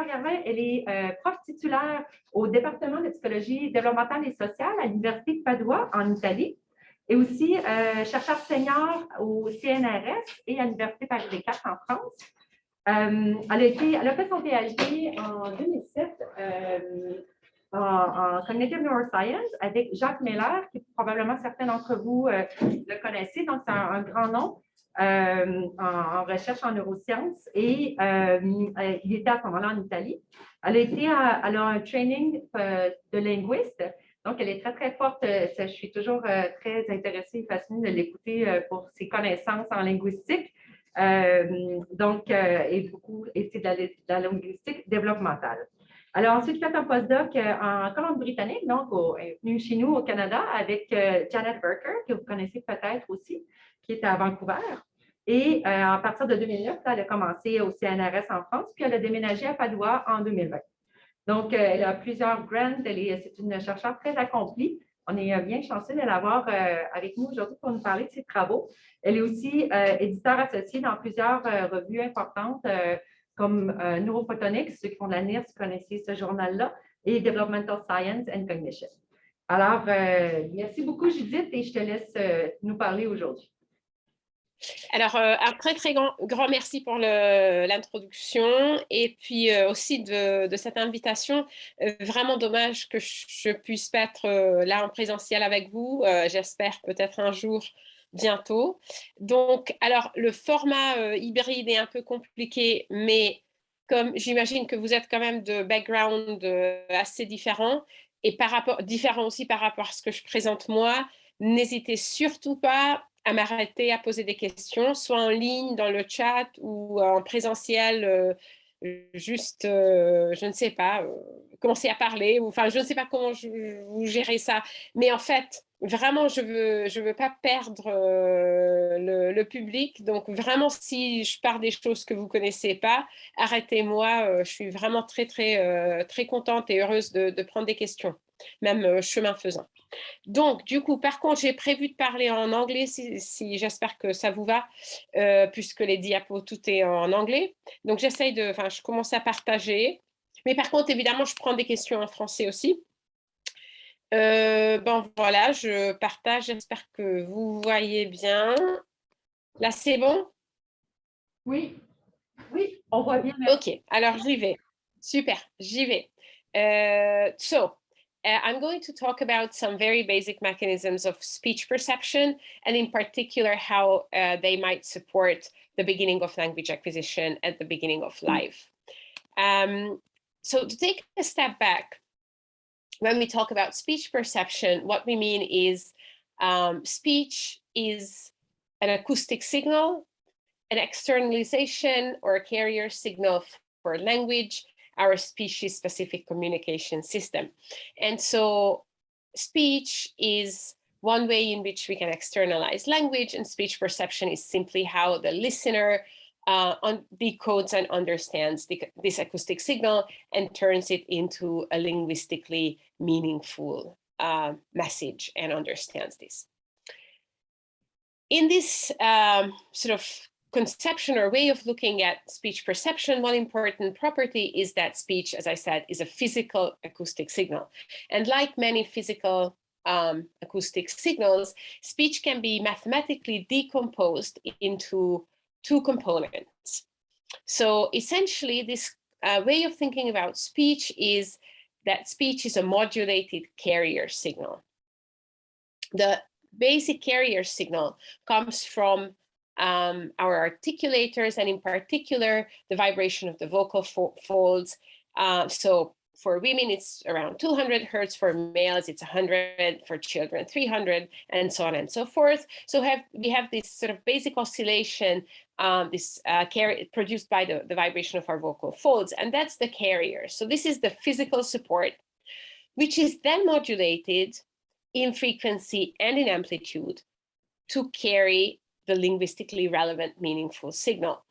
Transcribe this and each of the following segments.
Judit Gervain, elle est prof titulaire au département de psychologie développementale et sociale à l'Université de Padua, en Italie, et aussi chercheur senior au CNRS et à l'Université Paris 4 en France. Elle a fait son PhD en 2007 en Cognitive Neuroscience avec Jacques Meller, qui probablement certains d'entre vous le connaissez, donc c'est un grand nom en recherche en neurosciences, et il était à ce moment-là en Italie. Elle a un training de linguiste, donc elle est très, très forte. Je suis toujours très intéressée et fascinée de l'écouter pour ses connaissances en linguistique. Et c'est de la linguistique développementale. Elle a ensuite fait un postdoc en Colombie-Britannique, donc elle est venue chez nous au Canada avec Janet Berker, que vous connaissez peut-être aussi, qui est à Vancouver. Et à partir de 2009, elle a commencé au CNRS en France, puis elle a déménagé à Padua en 2020. Donc, elle a plusieurs grants, c'est une chercheure très accomplie. On est bien chanceux de l'avoir avec nous aujourd'hui pour nous parler de ses travaux. Elle est aussi éditeur associé dans plusieurs revues importantes comme Neurophotonics, ceux qui font de la NIRS, connaissez ce journal-là, et Developmental Science and Cognition. Alors, merci beaucoup, Judith, et je te laisse nous parler aujourd'hui. Alors, un très, très grand merci pour l'introduction et puis aussi de cette invitation. Vraiment dommage que je puisse pas être là en présentiel avec vous. J'espère peut-être un jour bientôt. Donc, alors, le format hybride est un peu compliqué, mais comme j'imagine que vous êtes quand même de background assez différents et différents aussi par rapport à ce que je présente moi, n'hésitez surtout pas à m'arrêter, à poser des questions, soit en ligne, dans le chat ou en présentiel, juste, je ne sais pas, commencer à parler, ou, enfin, je ne sais pas comment vous gérez ça. Mais en fait, vraiment, je veux pas perdre le public. Donc, vraiment, si je pars des choses que vous ne connaissez pas, arrêtez-moi. Je suis vraiment très, très, très contente et heureuse de prendre des questions, même chemin faisant. Donc, du coup, par contre, j'ai prévu de parler en anglais, si j'espère que ça vous va, puisque les diapos, tout est en anglais. Donc, je commence à partager. Mais par contre, évidemment, je prends des questions en français aussi. Voilà, je partage. J'espère que vous voyez bien. Là, c'est bon? Oui, oui, on voit bien. OK, alors j'y vais. Super, j'y vais. I'm going to talk about some very basic mechanisms of speech perception, and in particular, how they might support the beginning of language acquisition at the beginning of life. So to take a step back, when we talk about speech perception, what we mean is speech is an acoustic signal, an externalization or a carrier signal for language, our species-specific communication system. And so speech is one way in which we can externalize language, and speech perception is simply how the listener decodes and understands this acoustic signal and turns it into a linguistically meaningful message and understands this. In this sort of conception or way of looking at speech perception, one important property is that speech, as I said, is a physical acoustic signal. And like many physical acoustic signals, speech can be mathematically decomposed into two components. So essentially, this way of thinking about speech is that speech is a modulated carrier signal. The basic carrier signal comes from our articulators, and in particular, the vibration of the vocal folds. So for women, it's around 200 hertz. For males, it's 100. For children, 300, and so on and so forth. So we have this sort of basic oscillation, produced by the vibration of our vocal folds, and that's the carrier. So this is the physical support, which is then modulated in frequency and in amplitude to carry the linguistically relevant, meaningful signal.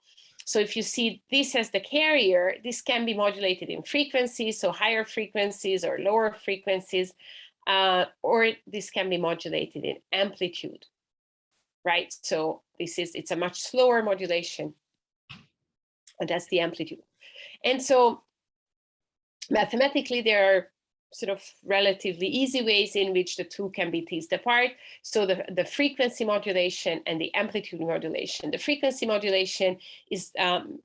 So if you see this as the carrier, this can be modulated in frequencies, so higher frequencies or lower frequencies, or this can be modulated in amplitude, right? So it's a much slower modulation, and that's the amplitude. And so Mathematically, there are sort of relatively easy ways in which the two can be teased apart. So the frequency modulation and the amplitude modulation. The frequency modulation is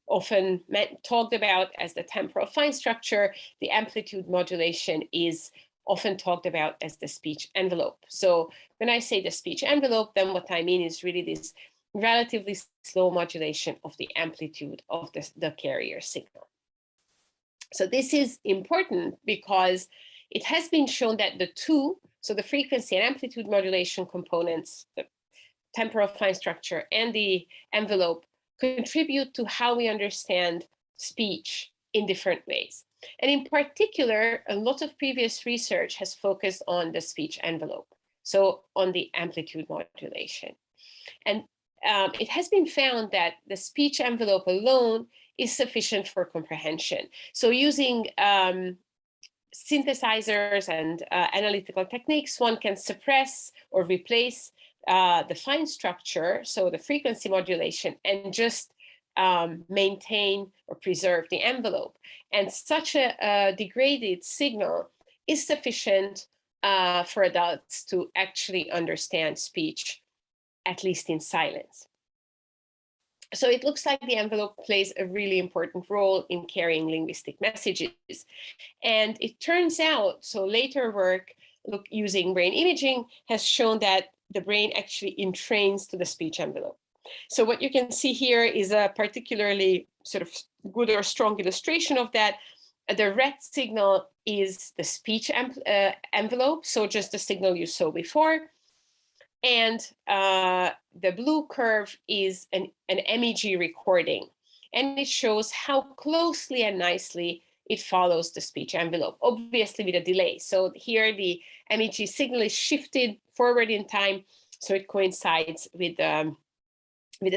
often talked about as the temporal fine structure. The amplitude modulation is often talked about as the speech envelope. So when I say the speech envelope, then what I mean is really this relatively slow modulation of the amplitude of the carrier signal. So this is important because it has been shown that the two, so the frequency and amplitude modulation components, the temporal fine structure and the envelope, contribute to how we understand speech in different ways. And in particular, a lot of previous research has focused on the speech envelope, so on the amplitude modulation. And it has been found that the speech envelope alone is sufficient for comprehension. So using synthesizers and analytical techniques, one can suppress or replace the fine structure, so the frequency modulation, and just maintain or preserve the envelope. And such a degraded signal is sufficient for adults to actually understand speech, at least in silence. So it looks like the envelope plays a really important role in carrying linguistic messages. And it turns out, so later work using brain imaging has shown that the brain actually entrains to the speech envelope. So what you can see here is a particularly sort of good or strong illustration of that. The red signal is the speech envelope, so just the signal you saw before. And the blue curve is an MEG recording, and it shows how closely and nicely it follows the speech envelope, obviously with a delay. So here the MEG signal is shifted forward in time, so it coincides with the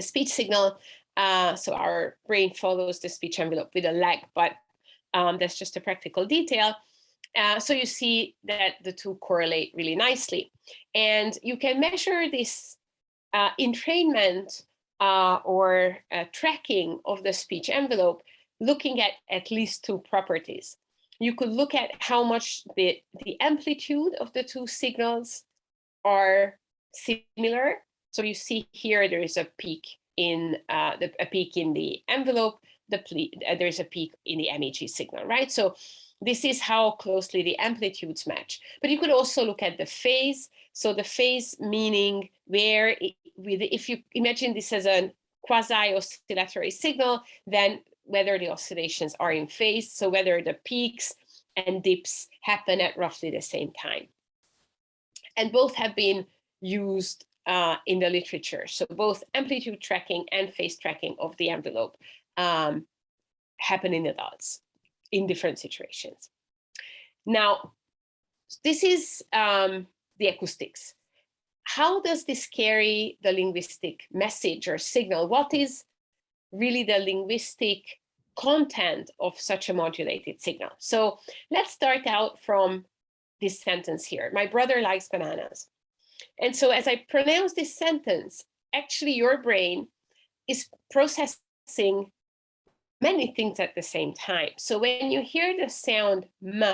speech signal. So our brain follows the speech envelope with a lag, but that's just a practical detail. So you see that the two correlate really nicely. And you can measure this entrainment or tracking of the speech envelope looking at least two properties. You could look at how much the amplitude of the two signals are similar. So you see here there is a peak in the envelope, there's a peak in the MEG signal, right? So this is how closely the amplitudes match. But you could also look at the phase. So the phase meaning where, if you imagine this as a quasi-oscillatory signal, then whether the oscillations are in phase, so whether the peaks and dips happen at roughly the same time. And both have been used in the literature. So both amplitude tracking and phase tracking of the envelope happen in adults in different situations. Now, this is the acoustics. How does this carry the linguistic message or signal? What is really the linguistic content of such a modulated signal? So let's start out from this sentence here. My brother likes bananas. And so as I pronounce this sentence, actually your brain is processing many things at the same time. So when you hear the sound m,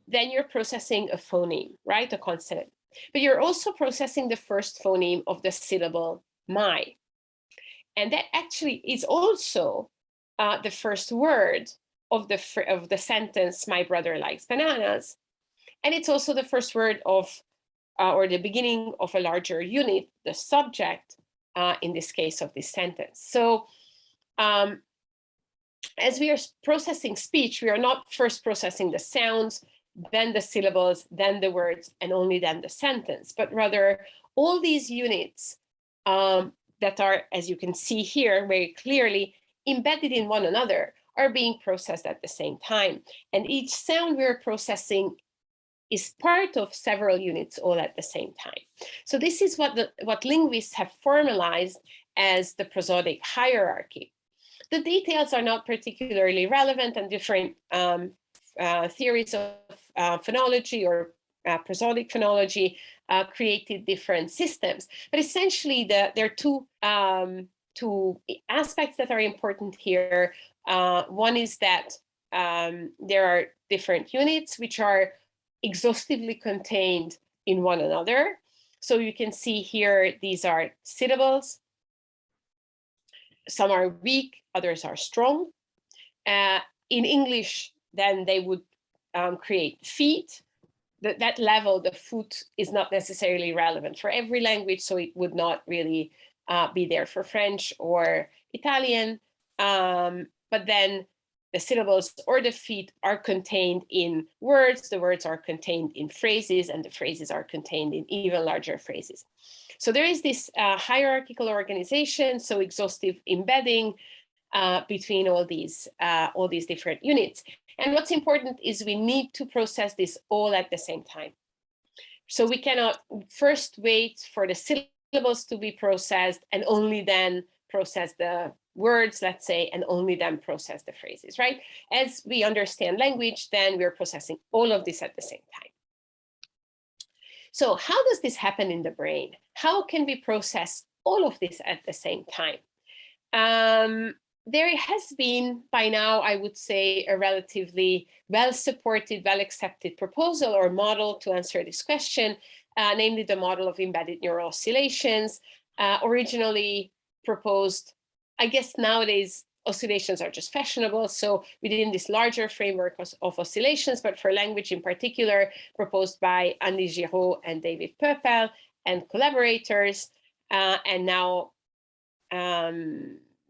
then you're processing a phoneme, right? A consonant. But you're also processing the first phoneme of the syllable my. And that actually is also the first word of the sentence, my brother likes bananas. And it's also the first word of, or the beginning of a larger unit, the subject, in this case of this sentence. So as we are processing speech, we are not first processing the sounds, then the syllables, then the words, and only then the sentence, but rather all these units that are, as you can see here very clearly, embedded in one another are being processed at the same time. And each sound we're processing is part of several units all at the same time. So this is what linguists have formalized as the prosodic hierarchy. The details are not particularly relevant, and different theories of phonology or prosodic phonology created different systems. But essentially, there are two aspects that are important here. One is that there are different units which are exhaustively contained in one another. So you can see here, these are syllables. Some are weak, others are strong. In English, then they would create feet. That level, the foot, is not necessarily relevant for every language, so it would not really be there for French or Italian. But then the syllables or the feet are contained in words, the words are contained in phrases, and the phrases are contained in even larger phrases. So there is this hierarchical organization, so exhaustive embedding between all these different units. And what's important is we need to process this all at the same time. So we cannot first wait for the syllables to be processed and only then process the words, let's say, and only then process the phrases, right? As we understand language, then we're processing all of this at the same time. So how does this happen in the brain? How can we process all of this at the same time? There has been, by now, I would say, a relatively well-supported, well-accepted proposal or model to answer this question, namely the model of embedded neural oscillations, originally proposed. I guess nowadays oscillations are just fashionable, so within this larger framework of oscillations, but for language in particular, proposed by Andy Giraud and David Purpell and collaborators, and now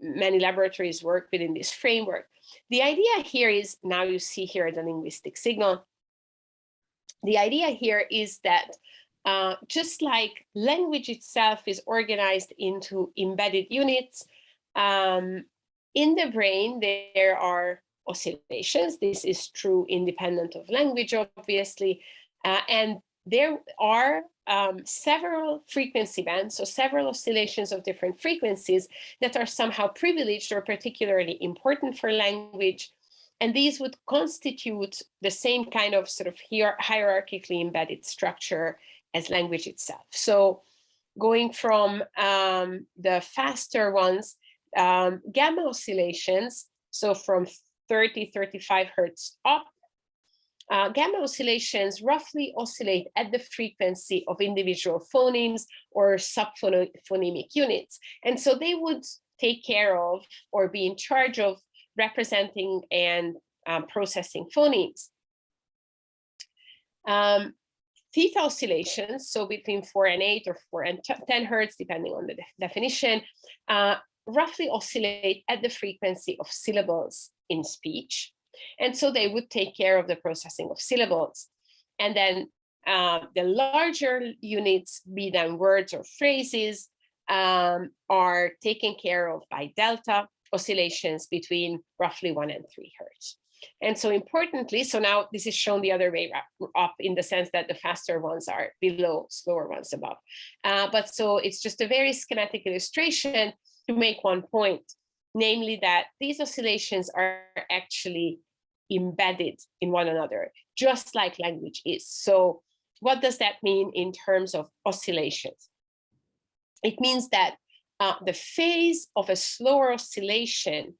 many laboratories work within this framework. The idea here is, now you see here the linguistic signal. The idea here is that just like language itself is organized into embedded units, in the brain, there are oscillations. This is true independent of language, obviously. And there are several frequency bands, so several oscillations of different frequencies that are somehow privileged or particularly important for language. And these would constitute the same kind of sort of hierarchically embedded structure as language itself. So going from the faster ones, gamma oscillations, so from 30, 35 hertz up, gamma oscillations roughly oscillate at the frequency of individual phonemes or subphonemic units. And so they would take care of or be in charge of representing and processing phonemes. Theta oscillations, so between 4 and 8 or 4 and 10 hertz, depending on the definition, roughly oscillate at the frequency of syllables in speech. And so they would take care of the processing of syllables. And then the larger units, be them words or phrases, are taken care of by delta oscillations between roughly 1 and 3 hertz. And so importantly, so now this is shown the other way up in the sense that the faster ones are below, slower ones above. But so it's just a very schematic illustration to make one point, namely that these oscillations are actually embedded in one another, just like language is. So what does that mean in terms of oscillations? It means that the phase of a slower oscillation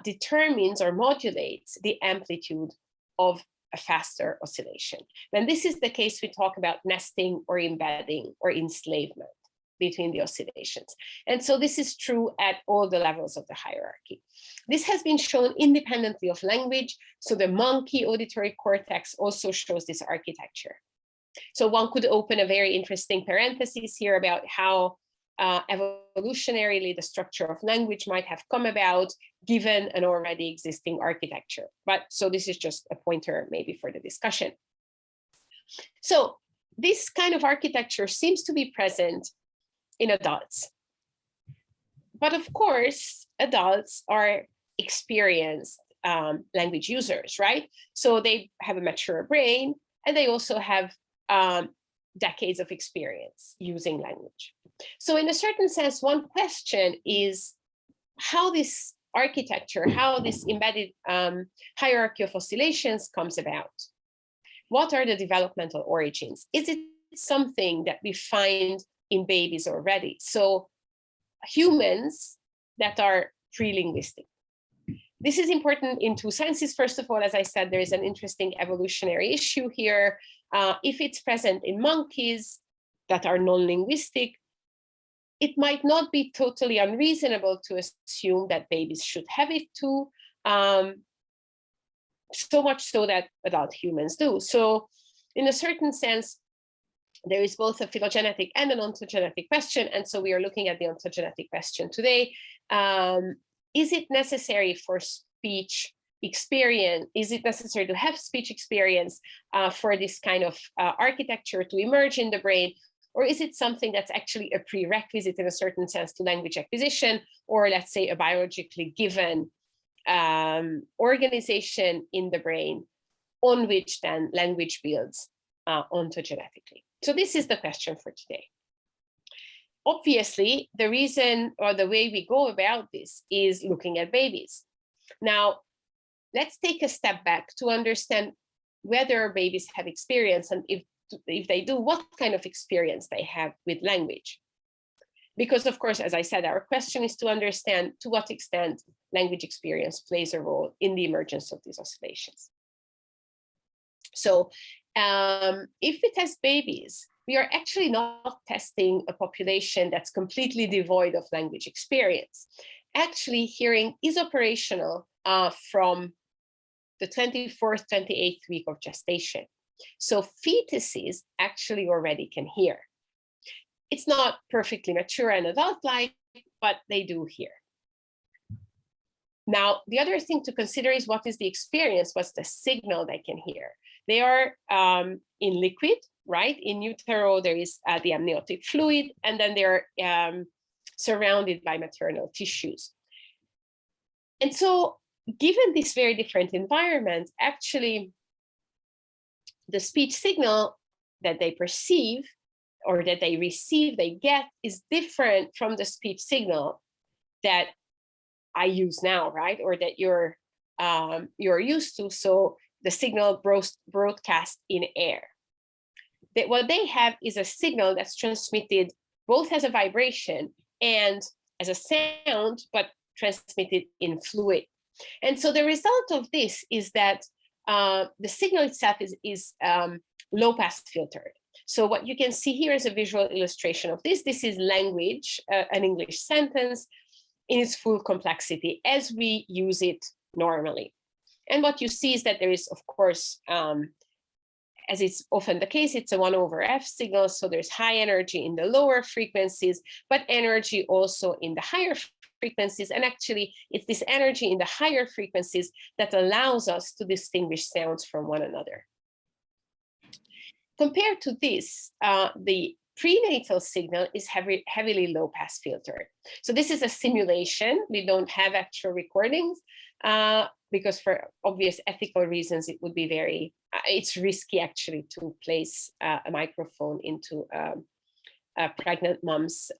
determines or modulates the amplitude of a faster oscillation. When this is the case, we talk about nesting or embedding or enslavement between the oscillations. And so this is true at all the levels of the hierarchy. This has been shown independently of language. So the monkey auditory cortex also shows this architecture. So one could open a very interesting parenthesis here about how evolutionarily the structure of language might have come about given an already existing architecture. But so this is just a pointer maybe for the discussion. So this kind of architecture seems to be present in adults. But of course, adults are experienced language users, right? So they have a mature brain and they also have decades of experience using language. So in a certain sense, one question is how this architecture, how this embedded hierarchy of oscillations comes about. What are the developmental origins? Is it something that we find in babies already? So humans that are pre-linguistic, This is important in two senses. First of all, as I said, there is an interesting evolutionary issue here. If it's present in monkeys that are non-linguistic, it might not be totally unreasonable to assume that babies should have it too, so much so that adult humans do. So in a certain sense, there is both a phylogenetic and an ontogenetic question. And so we are looking at the ontogenetic question today. Is it necessary for speech experience? Is it necessary to have speech experience for this kind of architecture to emerge in the brain? Or is it something that's actually a prerequisite in a certain sense to language acquisition, or let's say a biologically given organization in the brain on which then language builds ontogenetically? So this is the question for today. Obviously, the reason or the way we go about this is looking at babies. Now, let's take a step back to understand whether babies have experience, and if they do, what kind of experience they have with language. Because of course, as I said, our question is to understand to what extent language experience plays a role in the emergence of these oscillations. So if we test babies, we are actually not testing a population that's completely devoid of language experience. Actually, hearing is operational from the 24th, 28th week of gestation. So fetuses actually already can hear. It's not perfectly mature and adult-like, but they do hear. Now, the other thing to consider is what is the experience, what's the signal they can hear. They are in liquid, right? In utero, there is the amniotic fluid, and then they're surrounded by maternal tissues. And so given this very different environment, actually, the speech signal that they perceive or that they receive, they get, is different from the speech signal that I use now, right? Or that you're used to. So the signal broadcast in air. What they have is a signal that's transmitted both as a vibration and as a sound, but transmitted in fluid. And so the result of this is that the signal itself is low pass filtered. So what you can see here is a visual illustration of this. This is language, an English sentence in its full complexity as we use it normally. And what you see is that there is, of course, as it's often the case, it's a 1/f signal. So there's high energy in the lower frequencies, but energy also in the higher frequencies. And actually, it's this energy in the higher frequencies that allows us to distinguish sounds from one another. Compared to this, the prenatal signal is heavily low pass filtered. So this is a simulation. We don't have actual recordings because for obvious ethical reasons, it would be very, it's risky actually to place a microphone into a pregnant mom's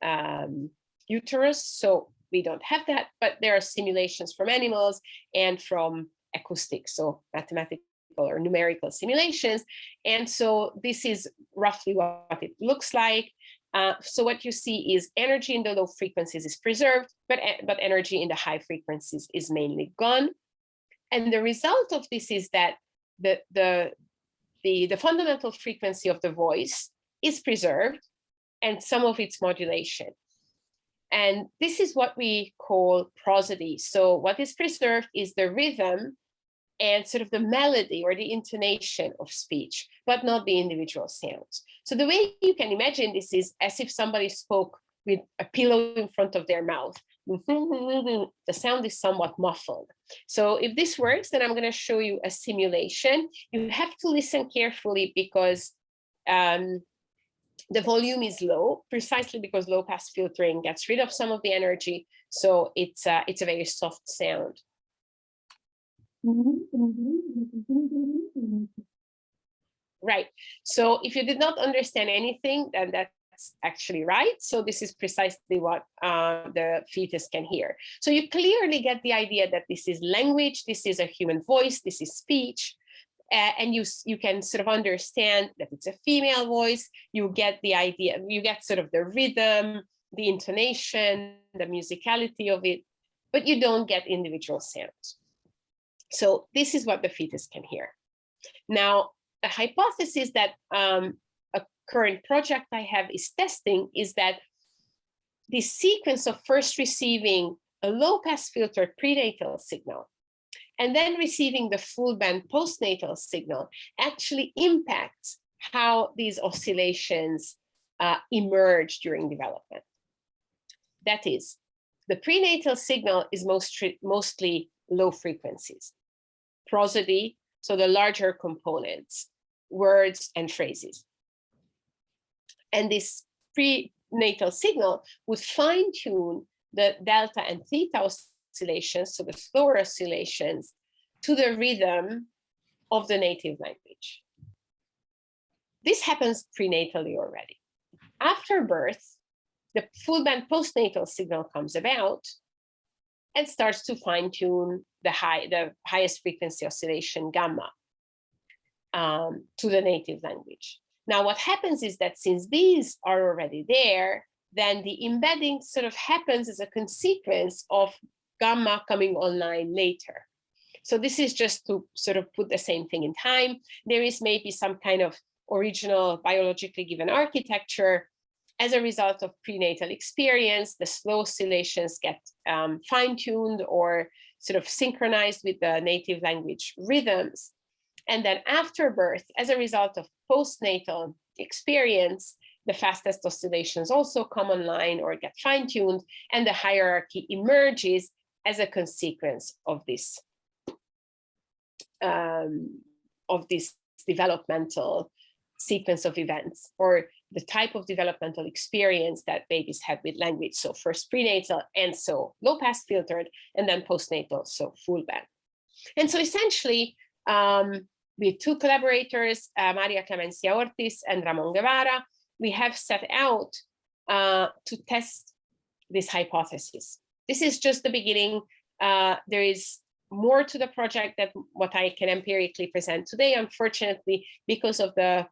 uterus. So we don't have that, but there are simulations from animals and from acoustics, so mathematical or numerical simulations. And so this is roughly what it looks like. So what you see is energy in the low frequencies is preserved, but energy in the high frequencies is mainly gone. And the result of this is that the fundamental frequency of the voice is preserved and some of its modulation. And this is what we call prosody. So what is preserved is the rhythm and sort of the melody or the intonation of speech, but not the individual sounds. So the way you can imagine this is as if somebody spoke with a pillow in front of their mouth. The sound is somewhat muffled. So if this works, then I'm going to show you a simulation. You have to listen carefully because the volume is low, precisely because low pass filtering gets rid of some of the energy. So it's a very soft sound. Right. So if you did not understand anything, then that's actually right. So this is precisely what the fetus can hear. So you clearly get the idea that this is language, this is a human voice, this is speech. And you can sort of understand that it's a female voice. You get the idea, you get sort of the rhythm, the intonation, the musicality of it, but you don't get individual sounds. So this is what the fetus can hear. Now, a hypothesis that a current project I have is testing is that the sequence of first receiving a low-pass filtered prenatal signal and then receiving the full band postnatal signal actually impacts how these oscillations emerge during development. That is, the prenatal signal is mostly low frequencies. Prosody, so the larger components, words and phrases. And this prenatal signal would fine-tune the delta and theta oscillations, so the slower oscillations, to the rhythm of the native language. This happens prenatally already. After birth, the full band postnatal signal comes about and starts to fine-tune the highest frequency oscillation gamma to the native language. Now, what happens is that since these are already there, then the embedding sort of happens as a consequence of gamma coming online later. So this is just to sort of put the same thing in time. There is maybe some kind of original biologically given architecture. As a result of prenatal experience, the slow oscillations get fine-tuned or sort of synchronized with the native language rhythms. And then after birth, as a result of postnatal experience, the fastest oscillations also come online or get fine-tuned, and the hierarchy emerges as a consequence of this developmental sequence of events, or the type of developmental experience that babies have with language. So first prenatal, and so low pass filtered, and then postnatal, so full band. And so essentially, with two collaborators, Maria Clemencia Ortiz and Ramon Guevara, we have set out to test this hypothesis. This is just the beginning. There is more to the project than what I can empirically present today. Unfortunately, because of the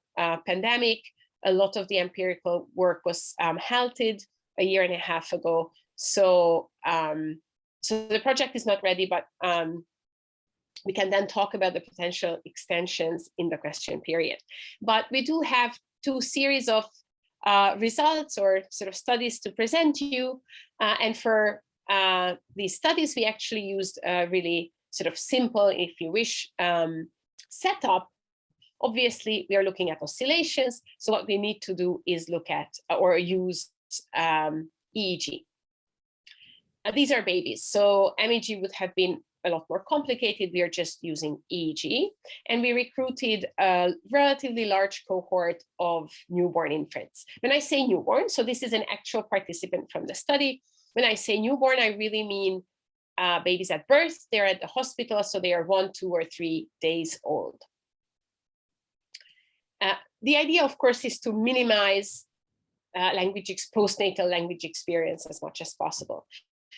pandemic, a lot of the empirical work was halted a year and a half ago. So, so the project is not ready, but we can then talk about the potential extensions in the question period. But we do have two series of results or sort of studies to present to you. And for these studies, we actually used a really sort of simple, if you wish, setup. Obviously, we are looking at oscillations. So what we need to do is look at or use EEG. These are babies. So MEG would have been a lot more complicated. We are just using EEG. And we recruited a relatively large cohort of newborn infants. When I say newborn, so this is an actual participant from the study. When I say newborn, I really mean babies at birth. They're at the hospital, so they are 1, 2, or 3 days old. The idea, of course, is to minimize postnatal language experience as much as possible.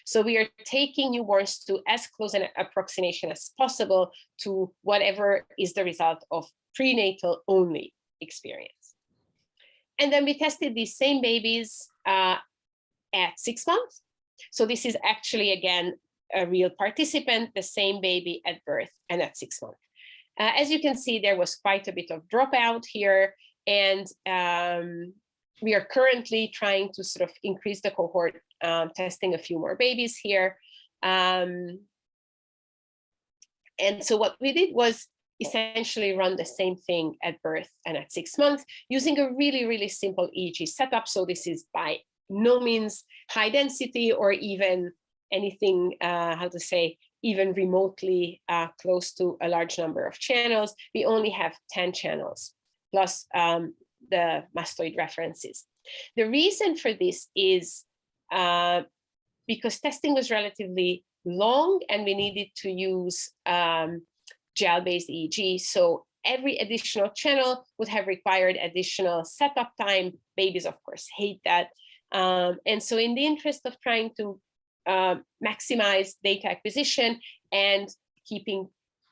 So we are taking newborns to as close an approximation as possible to whatever is the result of prenatal only experience. And then we tested these same babies at 6 months. So this is actually, again, a real participant, the same baby at birth and at 6 months. As you can see, there was quite a bit of dropout here, and we are currently trying to sort of increase the cohort, testing a few more babies here. And so what we did was essentially run the same thing at birth and at 6 months using a really, really simple EEG setup. So this is by no means high density or even anything, even remotely close to a large number of channels. We only have 10 channels plus the mastoid references. The reason for this is because testing was relatively long and we needed to use gel-based EEG. So every additional channel would have required additional setup time. Babies, of course, hate that. And so in the interest of trying to maximize data acquisition and keeping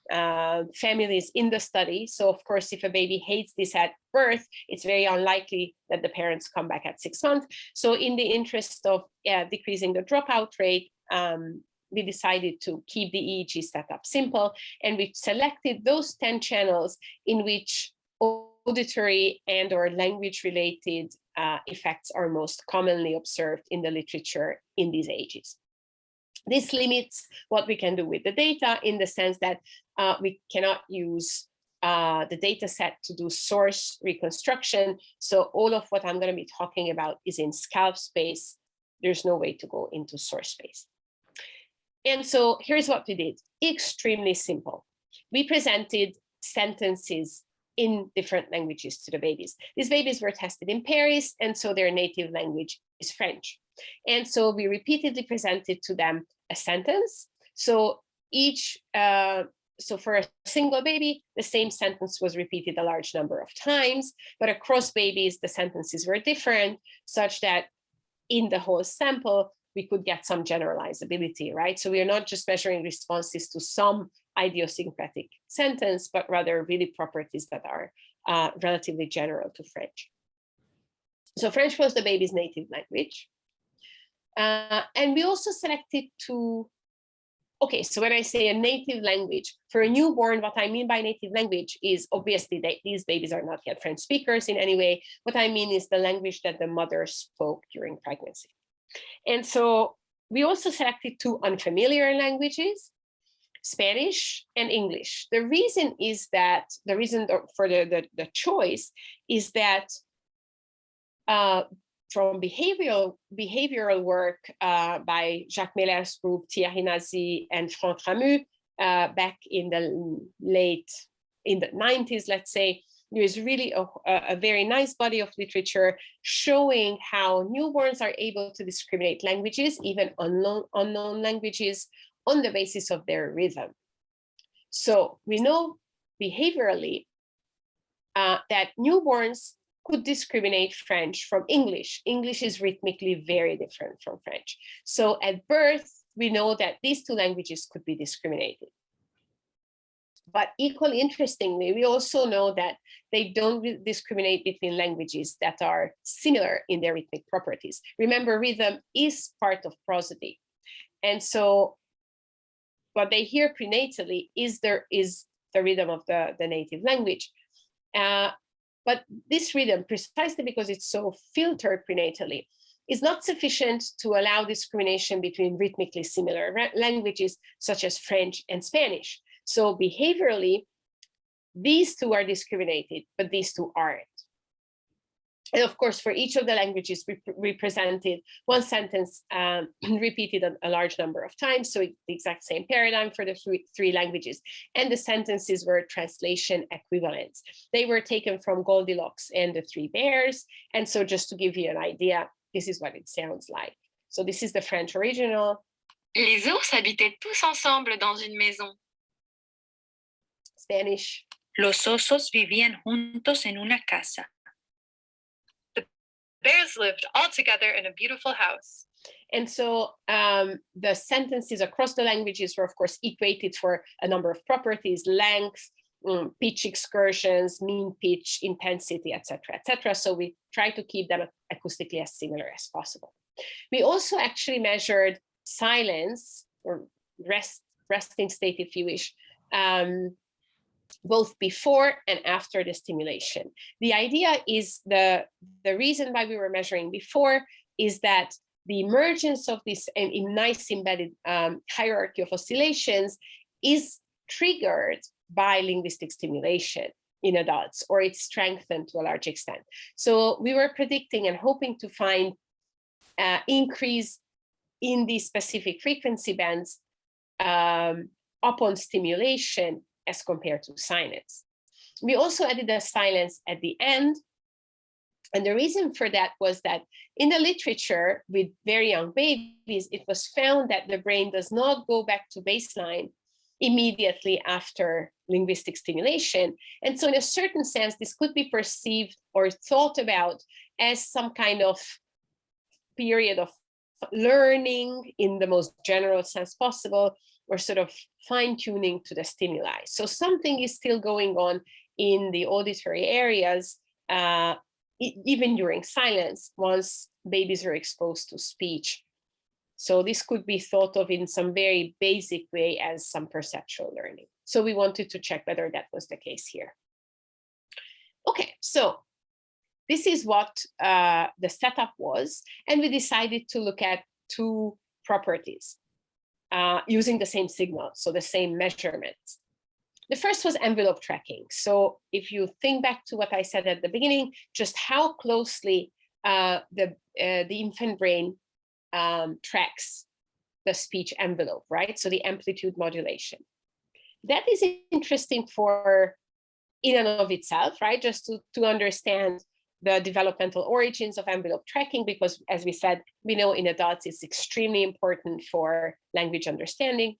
families in the study. So of course, if a baby hates this at birth, it's very unlikely that the parents come back at 6 months. So in the interest of decreasing the dropout rate, we decided to keep the EEG setup simple, and we selected those 10 channels in which auditory and or language-related effects are most commonly observed in the literature in these ages. This limits what we can do with the data in the sense that we cannot use the data set to do source reconstruction. So all of what I'm going to be talking about is in scalp space. There's no way to go into source space. And so here's what we did. Extremely simple. We presented sentences in different languages to the babies. These babies were tested in Paris, and so their native language is French. And so we repeatedly presented to them a sentence. So so for a single baby, the same sentence was repeated a large number of times, but across babies, the sentences were different, such that in the whole sample, we could get some generalizability, right? So we are not just measuring responses to some idiosyncratic sentence, but rather really properties that are relatively general to French. So French was the baby's native language. And we also selected two. Okay, so when I say a native language, for a newborn, what I mean by native language is obviously that these babies are not yet French speakers in any way. What I mean is the language that the mother spoke during pregnancy. And so we also selected two unfamiliar languages, Spanish and English. The reason for the choice is that from behavioral work by Jacques Meller's group, Thierry Nazy and Franck Ramu, back in the 90s, let's say, there is really a very nice body of literature showing how newborns are able to discriminate languages, even unknown languages, on the basis of their rhythm. So we know behaviorally that newborns could discriminate French from English. English is rhythmically very different from French. So at birth, we know that these two languages could be discriminated. But equally interestingly, we also know that they don't discriminate between languages that are similar in their rhythmic properties. Remember, rhythm is part of prosody. And so what they hear prenatally is the rhythm of the native language. But this rhythm, precisely because it's so filtered prenatally, is not sufficient to allow discrimination between rhythmically similar languages, such as French and Spanish. So behaviorally, these two are discriminated, but these two aren't. And of course, for each of the languages, we presented one sentence repeated a large number of times, so the exact same paradigm for the three languages. And the sentences were translation equivalents. They were taken from Goldilocks and the Three Bears. And so just to give you an idea, this is what it sounds like. So this is the French original. Les ours habitaient tous ensemble dans une maison. Spanish. Los osos vivían juntos en una casa. Bears lived all together in a beautiful house. And so the sentences across the languages were, of course, equated for a number of properties: length, pitch excursions, mean pitch, intensity, etc., etc. So we try to keep them acoustically as similar as possible. We also actually measured silence, or resting state, if you wish, both before and after the stimulation. The idea is the reason why we were measuring before is that the emergence of this nice embedded hierarchy of oscillations is triggered by linguistic stimulation in adults, or it's strengthened to a large extent. So we were predicting and hoping to find increase in these specific frequency bands upon stimulation as compared to silence. We also added a silence at the end. And the reason for that was that in the literature with very young babies, it was found that the brain does not go back to baseline immediately after linguistic stimulation. And so in a certain sense, this could be perceived or thought about as some kind of period of learning in the most general sense possible, or sort of fine-tuning to the stimuli. So something is still going on in the auditory areas, even during silence, once babies are exposed to speech So this could be thought of in some very basic way as some perceptual learning. So we wanted to check whether that was the case here. Okay, so this is what the setup was, and we decided to look at two properties using the same signal, so the same measurements. The first was envelope tracking. So if you think back to what I said at the beginning, just how closely the infant brain tracks the speech envelope, right? So the amplitude modulation. That is interesting for in and of itself, right? Just to understand the developmental origins of envelope tracking, because as we said, we know in adults it's extremely important for language understanding.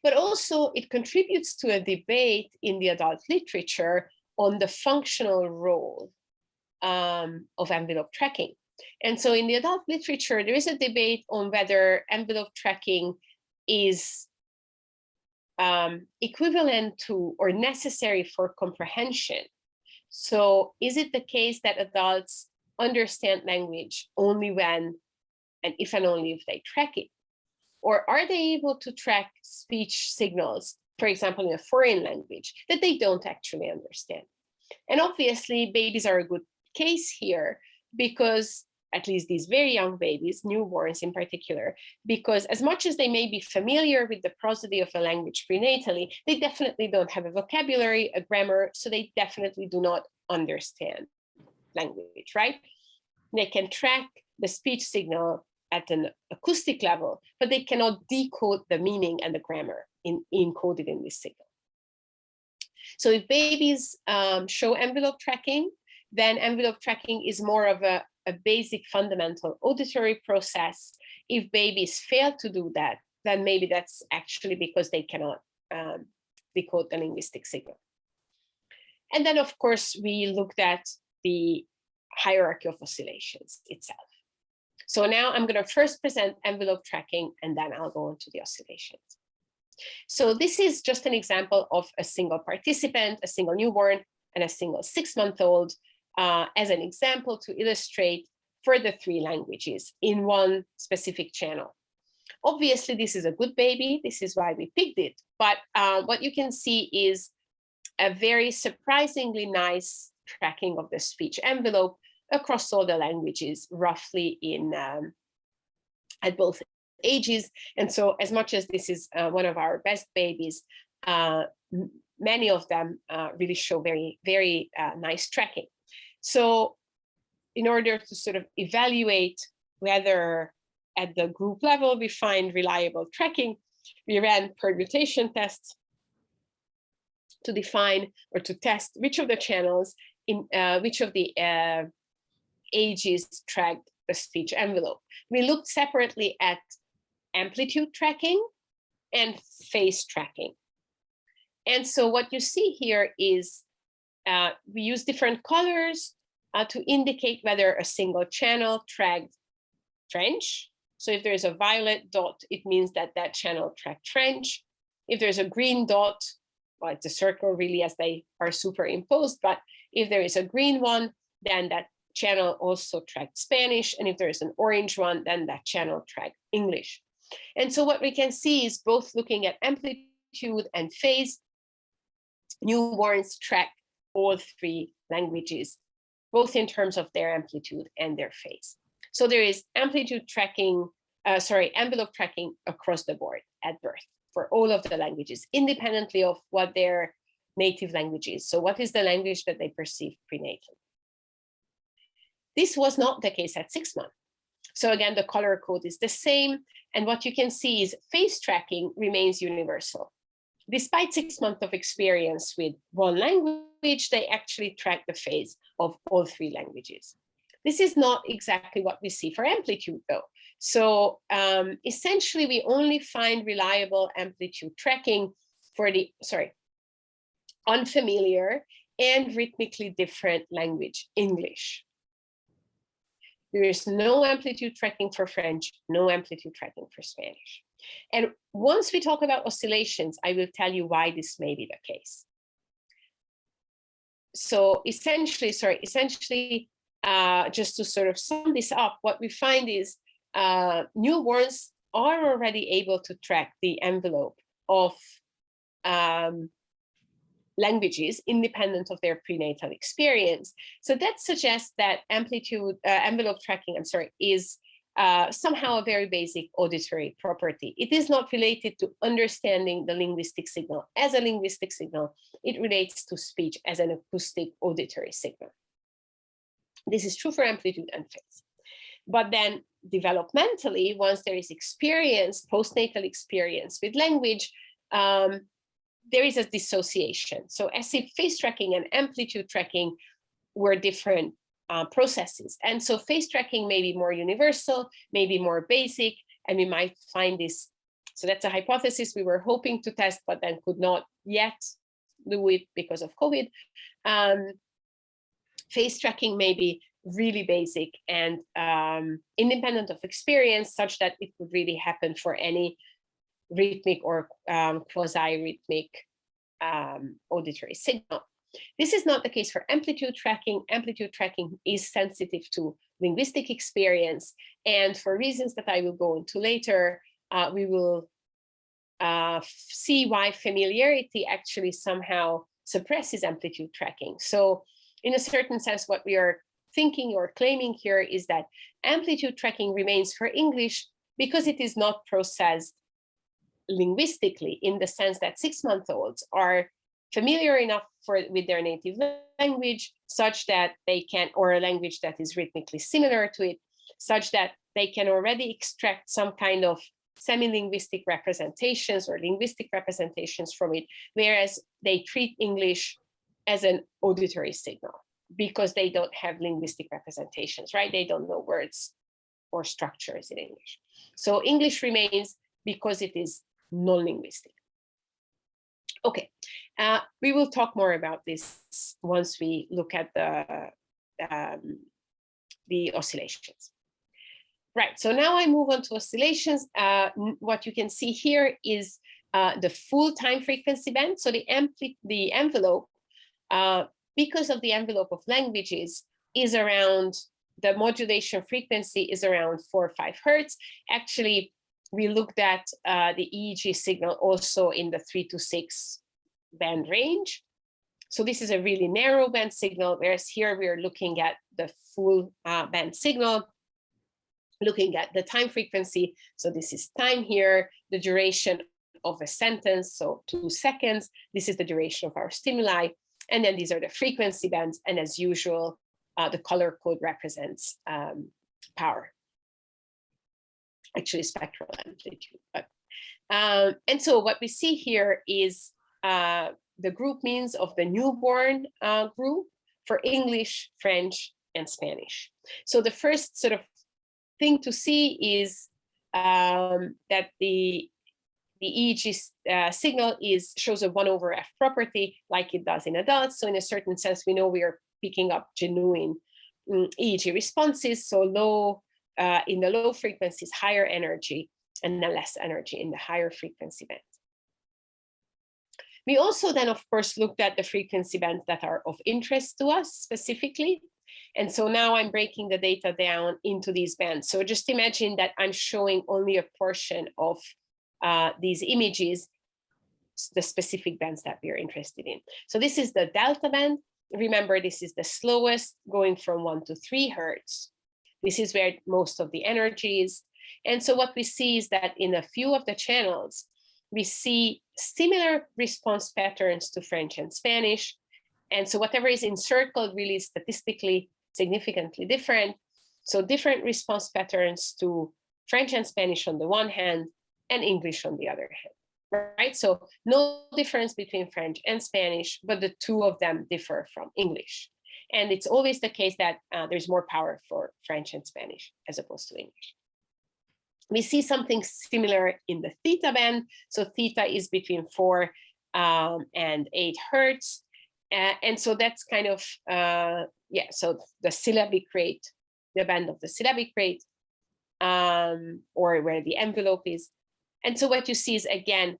But also it contributes to a debate in the adult literature on the functional role of envelope tracking. And so in the adult literature, there is a debate on whether envelope tracking is equivalent to or necessary for comprehension. So is it the case that adults understand language only when, and if and only if they track it? Or are they able to track speech signals, for example, in a foreign language that they don't actually understand? And obviously, babies are a good case here because, at least these very young babies, newborns in particular, because as much as they may be familiar with the prosody of a language prenatally, they definitely don't have a vocabulary, a grammar, so they definitely do not understand language, right? They can track the speech signal at an acoustic level, but they cannot decode the meaning and the grammar encoded in this signal. So if babies show envelope tracking, then envelope tracking is more of a basic fundamental auditory process. If babies fail to do that, then maybe that's actually because they cannot decode the linguistic signal. And then, of course, we looked at the hierarchy of oscillations itself. So now I'm going to first present envelope tracking, and then I'll go on to the oscillations. So this is just an example of a single participant, a single newborn, and a single 6-month-old as an example to illustrate for the 3 languages in one specific channel. Obviously, this is a good baby. This is why we picked it. But what you can see is a very surprisingly nice tracking of the speech envelope across all the languages, roughly in at both ages. And so as much as this is one of our best babies, many of them really show very, very nice tracking. So in order to sort of evaluate whether at the group level we find reliable tracking, we ran permutation tests to define or to test which of the channels in which of the ages tracked the speech envelope. We looked separately at amplitude tracking and phase tracking. And so what you see here is we use different colors to indicate whether a single channel tracked French. So if there's a violet dot, it means that that channel tracked French. If there's a green dot, well, it's a circle really as they are superimposed, but if there is a green one, then that channel also tracked Spanish. And if there's an orange one, then that channel tracked English. And so what we can see is both looking at amplitude and phase, newborns track all 3 languages, both in terms of their amplitude and their phase. So there is amplitude tracking, envelope tracking across the board at birth for all of the languages, independently of what their native language is. So what is the language that they perceive prenatally? This was not the case at 6 months. So again, the color code is the same. And what you can see is phase tracking remains universal. Despite 6 months of experience with one language, they actually track the phase of all 3 languages. This is not exactly what we see for amplitude, though. So essentially, we only find reliable amplitude tracking for the, unfamiliar and rhythmically different language, English. There is no amplitude tracking for French, no amplitude tracking for Spanish. And once we talk about oscillations, I will tell you why this may be the case. So essentially, just to sort of sum this up, what we find is newborns are already able to track the envelope of languages independent of their prenatal experience. So that suggests that envelope tracking, is somehow a very basic auditory property. It is not related to understanding the linguistic signal as a linguistic signal. It relates to speech as an acoustic auditory signal. This is true for amplitude and phase. But then developmentally, once there is experience, postnatal experience with language, there is a dissociation. So as if phase tracking and amplitude tracking were different processes. And so phase tracking may be more universal, maybe more basic, and we might find this. So that's a hypothesis we were hoping to test, but then could not yet do it because of COVID. Phase tracking may be really basic and independent of experience, such that it would really happen for any rhythmic or quasi-rhythmic auditory signal. This is not the case for amplitude tracking. Amplitude tracking is sensitive to linguistic experience, and for reasons that I will go into later, we will see why familiarity actually somehow suppresses amplitude tracking. So in a certain sense, what we are thinking or claiming here is that amplitude tracking remains for English because it is not processed linguistically, in the sense that 6-month-olds are familiar enough with their native language such that they can, or a language that is rhythmically similar to it, such that they can already extract some kind of semi-linguistic representations or linguistic representations from it, whereas they treat English as an auditory signal because they don't have linguistic representations, right? They don't know words or structures in English. So English remains because it is non-linguistic. Okay, we will talk more about this once we look at the oscillations. Right, so now I move on to oscillations. What you can see here is the full time frequency band. So the envelope, because of the envelope of languages, is around, the modulation frequency is around 4 or 5 hertz. Actually, we looked at the EEG signal also in the 3 to 6 band range. So this is a really narrow band signal, whereas here we are looking at the full band signal, looking at the time frequency. So this is time here, the duration of a sentence, so 2 seconds. This is the duration of our stimuli. And then these are the frequency bands. And as usual, the color code represents power. Actually spectral amplitude. But, and so what we see here is the group means of the newborn group for English, French, and Spanish. So the first sort of thing to see is that the EEG signal shows a 1/f property like it does in adults. So in a certain sense, we know we are picking up genuine EEG responses. So low, in the low frequencies, higher energy, and then less energy in the higher frequency bands. We also then, of course, looked at the frequency bands that are of interest to us specifically. And so now I'm breaking the data down into these bands. So just imagine that I'm showing only a portion of these images, the specific bands that we are interested in. So this is the delta band. Remember, this is the slowest, going from 1 to 3 hertz. This is where most of the energy is. And so what we see is that in a few of the channels, we see similar response patterns to French and Spanish. And so whatever is encircled really is statistically significantly different. So different response patterns to French and Spanish on the one hand, and English on the other hand, right? So no difference between French and Spanish, but the two of them differ from English. And it's always the case that there's more power for French and Spanish as opposed to English. We see something similar in the theta band. So theta is between 4 and 8 hertz. And so that's kind of, so the syllabic rate, the band of the syllabic rate, or where the envelope is. And so what you see is, again,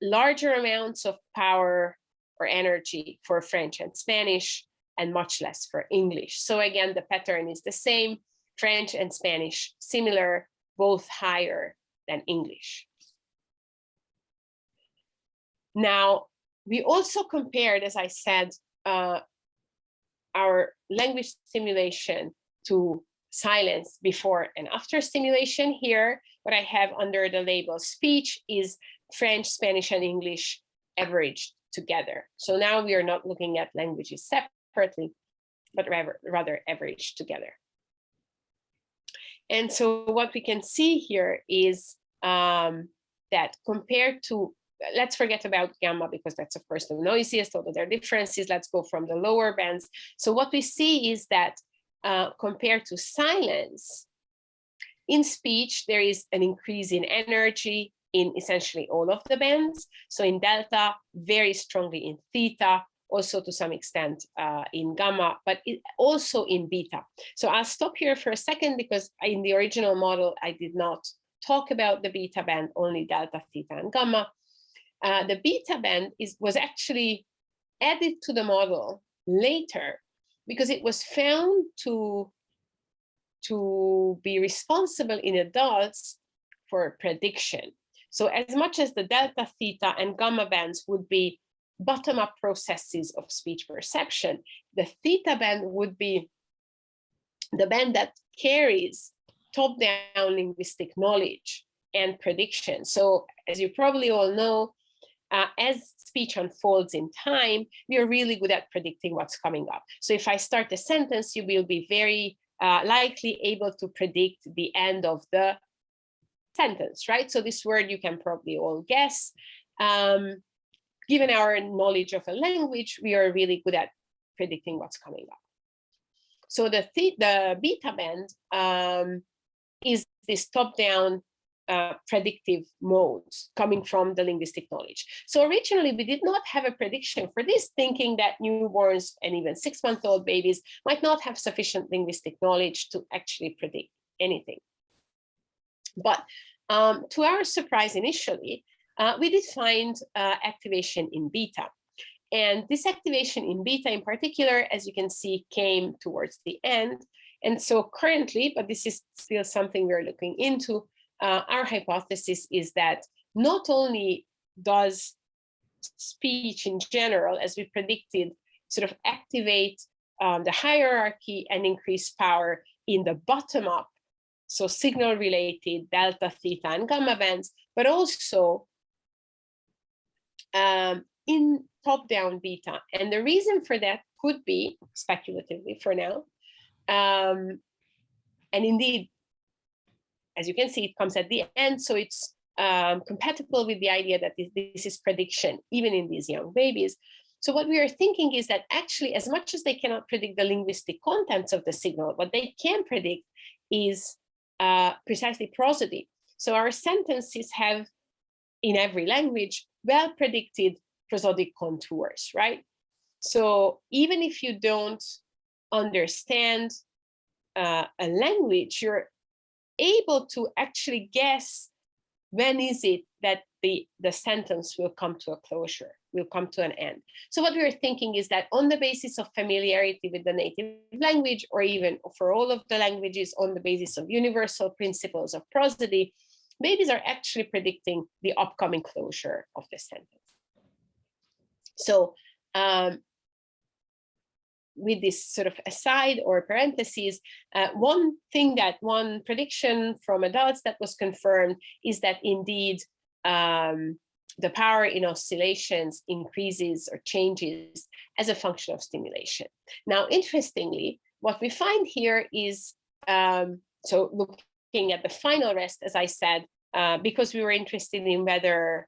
larger amounts of power or energy for French and Spanish, and much less for English. So again, the pattern is the same. French and Spanish, similar, both higher than English. Now, we also compared, as I said, our language stimulation to silence before and after stimulation. Here, what I have under the label speech is French, Spanish, and English averaged together. So now we are not looking at languages separately, but rather averaged together. And so what we can see here is that compared to, let's forget about gamma because that's of course the noisiest, although there are differences. Let's go from the lower bands. So what we see is that compared to silence, in speech, there is an increase in energy in essentially all of the bands. So in delta, very strongly in theta, also to some extent in gamma, but also in beta. So I'll stop here for a second because in the original model, I did not talk about the beta band, only delta, theta, and gamma. The beta band was actually added to the model later because it was found to be responsible in adults for prediction. So as much as the delta, theta, and gamma bands would be bottom-up processes of speech perception, the theta band would be the band that carries top-down linguistic knowledge and prediction. So as you probably all know, as speech unfolds in time, we are really good at predicting what's coming up. So if I start a sentence, you will be very likely able to predict the end of the sentence, right? So this word you can probably all guess. Given our knowledge of a language, we are really good at predicting what's coming up. So the beta band is this top-down predictive modes coming from the linguistic knowledge. So originally, we did not have a prediction for this, thinking that newborns and even 6-month-old babies might not have sufficient linguistic knowledge to actually predict anything. But to our surprise initially, we did find activation in beta. And this activation in beta in particular, as you can see, came towards the end. And so currently, but this is still something we're looking into, our hypothesis is that not only does speech in general, as we predicted, sort of activate the hierarchy and increase power in the bottom-up, so signal-related delta, theta, and gamma bands, but also in top-down beta. And the reason for that could be, speculatively for now, and indeed, as you can see, it comes at the end, so it's compatible with the idea that this is prediction, even in these young babies. So what we are thinking is that actually, as much as they cannot predict the linguistic contents of the signal, what they can predict is precisely prosody. So our sentences have, in every language, well-predicted prosodic contours, right? So even if you don't understand a language, you're able to actually guess when is it that the sentence will come to a closure, will come to an end. So what we're thinking is that on the basis of familiarity with the native language, or even for all of the languages on the basis of universal principles of prosody, babies are actually predicting the upcoming closure of the sentence. So with this sort of aside or parentheses, one prediction from adults that was confirmed is that indeed the power in oscillations increases or changes as a function of stimulation. Now, interestingly, what we find here is, so looking at the final rest, as I said, because we were interested in whether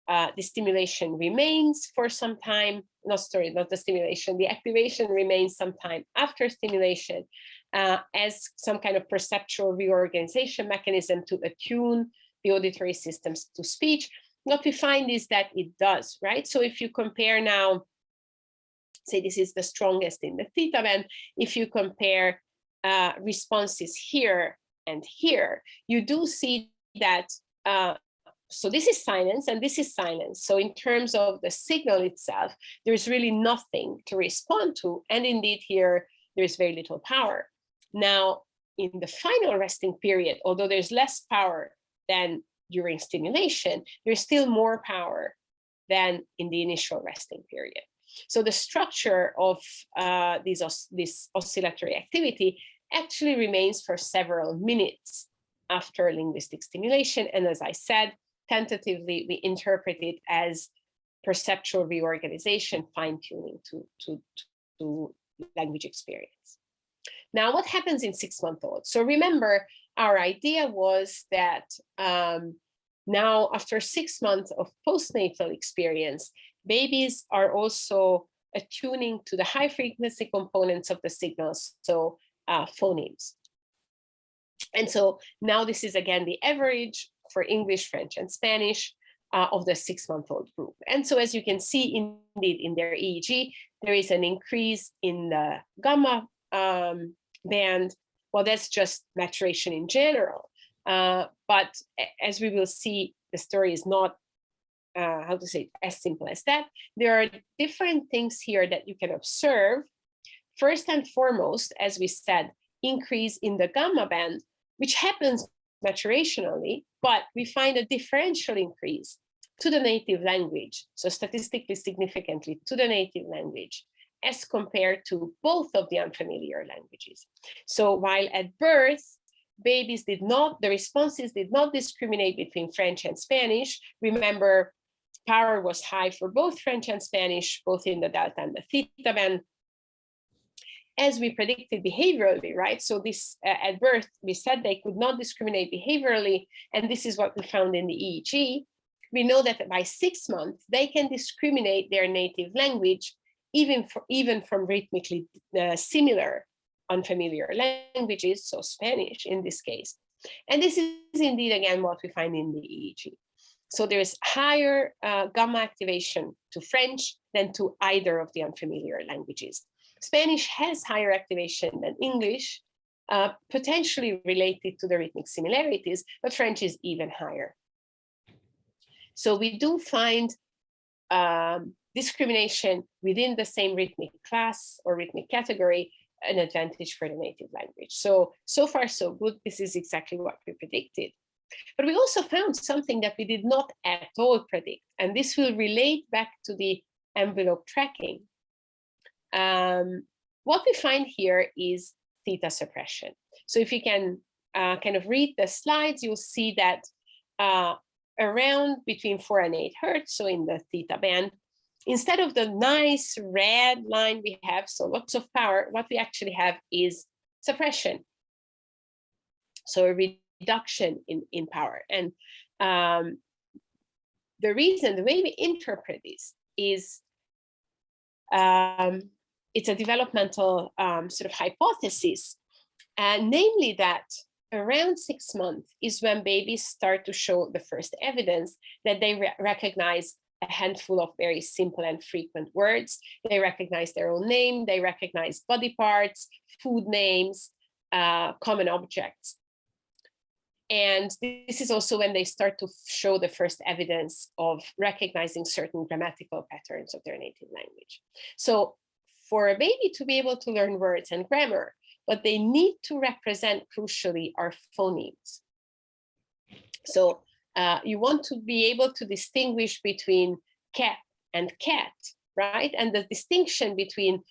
the stimulation remains for some time, the activation remains some time after stimulation as some kind of perceptual reorganization mechanism to attune the auditory systems to speech. What we find is that it does, right? So if you compare now, say this is the strongest in the theta band, if you compare responses here and here, you do see that so this is silence and this is silence. So in terms of the signal itself, there's really nothing to respond to. And indeed here, there's very little power. Now, in the final resting period, although there's less power than during stimulation, there's still more power than in the initial resting period. So the structure of this oscillatory activity actually remains for several minutes after linguistic stimulation. And as I said, tentatively, we interpret it as perceptual reorganization, fine-tuning to language experience. Now, what happens in 6-month-olds? So remember, our idea was that now after 6 months of postnatal experience, babies are also attuning to the high frequency components of the signals, so phonemes. And so now this is again the average for English, French, and Spanish of the 6-month-old group. And so as you can see, indeed, in their EEG, there is an increase in the gamma band. Well, that's just maturation in general. But as we will see, the story is not, as simple as that. There are different things here that you can observe. First and foremost, as we said, increase in the gamma band, which happens maturationally, but we find a differential increase to the native language, so statistically significantly to the native language, as compared to both of the unfamiliar languages. So while at birth, babies did not, the responses did not discriminate between French and Spanish. Remember, power was high for both French and Spanish, both in the delta and the theta band, as we predicted behaviorally, right? So this, at birth, we said they could not discriminate behaviorally, and this is what we found in the EEG. We know that by 6 months, they can discriminate their native language, even from rhythmically similar unfamiliar languages, so Spanish in this case. And this is indeed, again, what we find in the EEG. So there's higher gamma activation to French than to either of the unfamiliar languages. Spanish has higher activation than English, potentially related to the rhythmic similarities, but French is even higher. So we do find discrimination within the same rhythmic class or rhythmic category, an advantage for the native language. So far so good. This is exactly what we predicted. But we also found something that we did not at all predict, and this will relate back to the envelope tracking. What we find here is theta suppression. So if you can kind of read the slides, you'll see that around between 4 and 8 hertz, so in the theta band, instead of the nice red line we have, so lots of power, what we actually have is suppression. So a reduction in power. And the reason, the way we interpret this is it's a developmental sort of hypothesis, and namely that around 6 months is when babies start to show the first evidence that they recognize a handful of very simple and frequent words. They recognize their own name, they recognize body parts, food names, common objects. And this is also when they start to show the first evidence of recognizing certain grammatical patterns of their native language. So for a baby to be able to learn words and grammar, what they need to represent crucially are phonemes. So you want to be able to distinguish between cat and cat, right? And the distinction between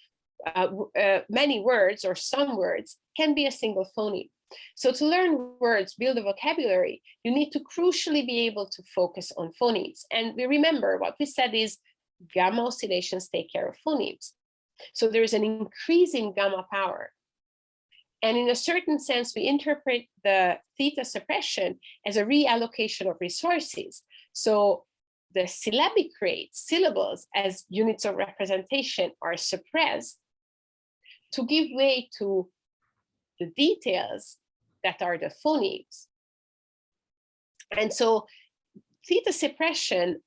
many words or some words can be a single phoneme. So to learn words, build a vocabulary, you need to crucially be able to focus on phonemes. And we remember what we said is gamma oscillations take care of phonemes. So there is an increasing gamma power. And in a certain sense, we interpret the theta suppression as a reallocation of resources. So the syllabic rates, syllables as units of representation are suppressed to give way to the details that are the phonemes. And so theta suppression,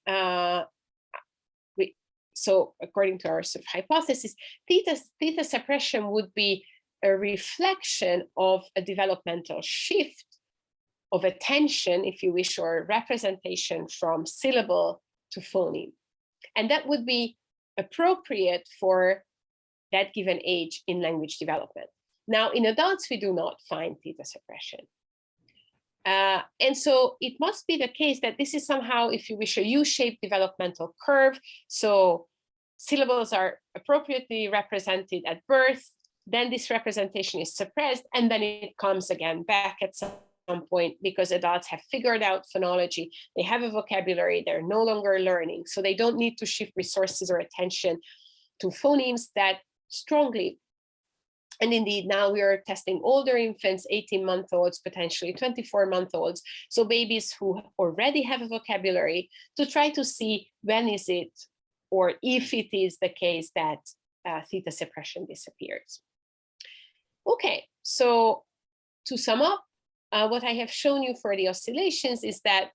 so according to our sort of hypothesis, theta suppression would be a reflection of a developmental shift of attention, if you wish, or representation from syllable to phoneme. And that would be appropriate for that given age in language development. Now, in adults, we do not find theta suppression. And so it must be the case that this is somehow, if you wish, a U-shaped developmental curve. So syllables are appropriately represented at birth, then this representation is suppressed, and then it comes again back at some point because adults have figured out phonology, they have a vocabulary, they're no longer learning, so they don't need to shift resources or attention to phonemes that strongly. And indeed, now we are testing older infants, 18-month-olds, potentially 24-month-olds, so babies who already have a vocabulary, to try to see when is it, or if it is the case that theta suppression disappears. Okay, so to sum up, what I have shown you for the oscillations is that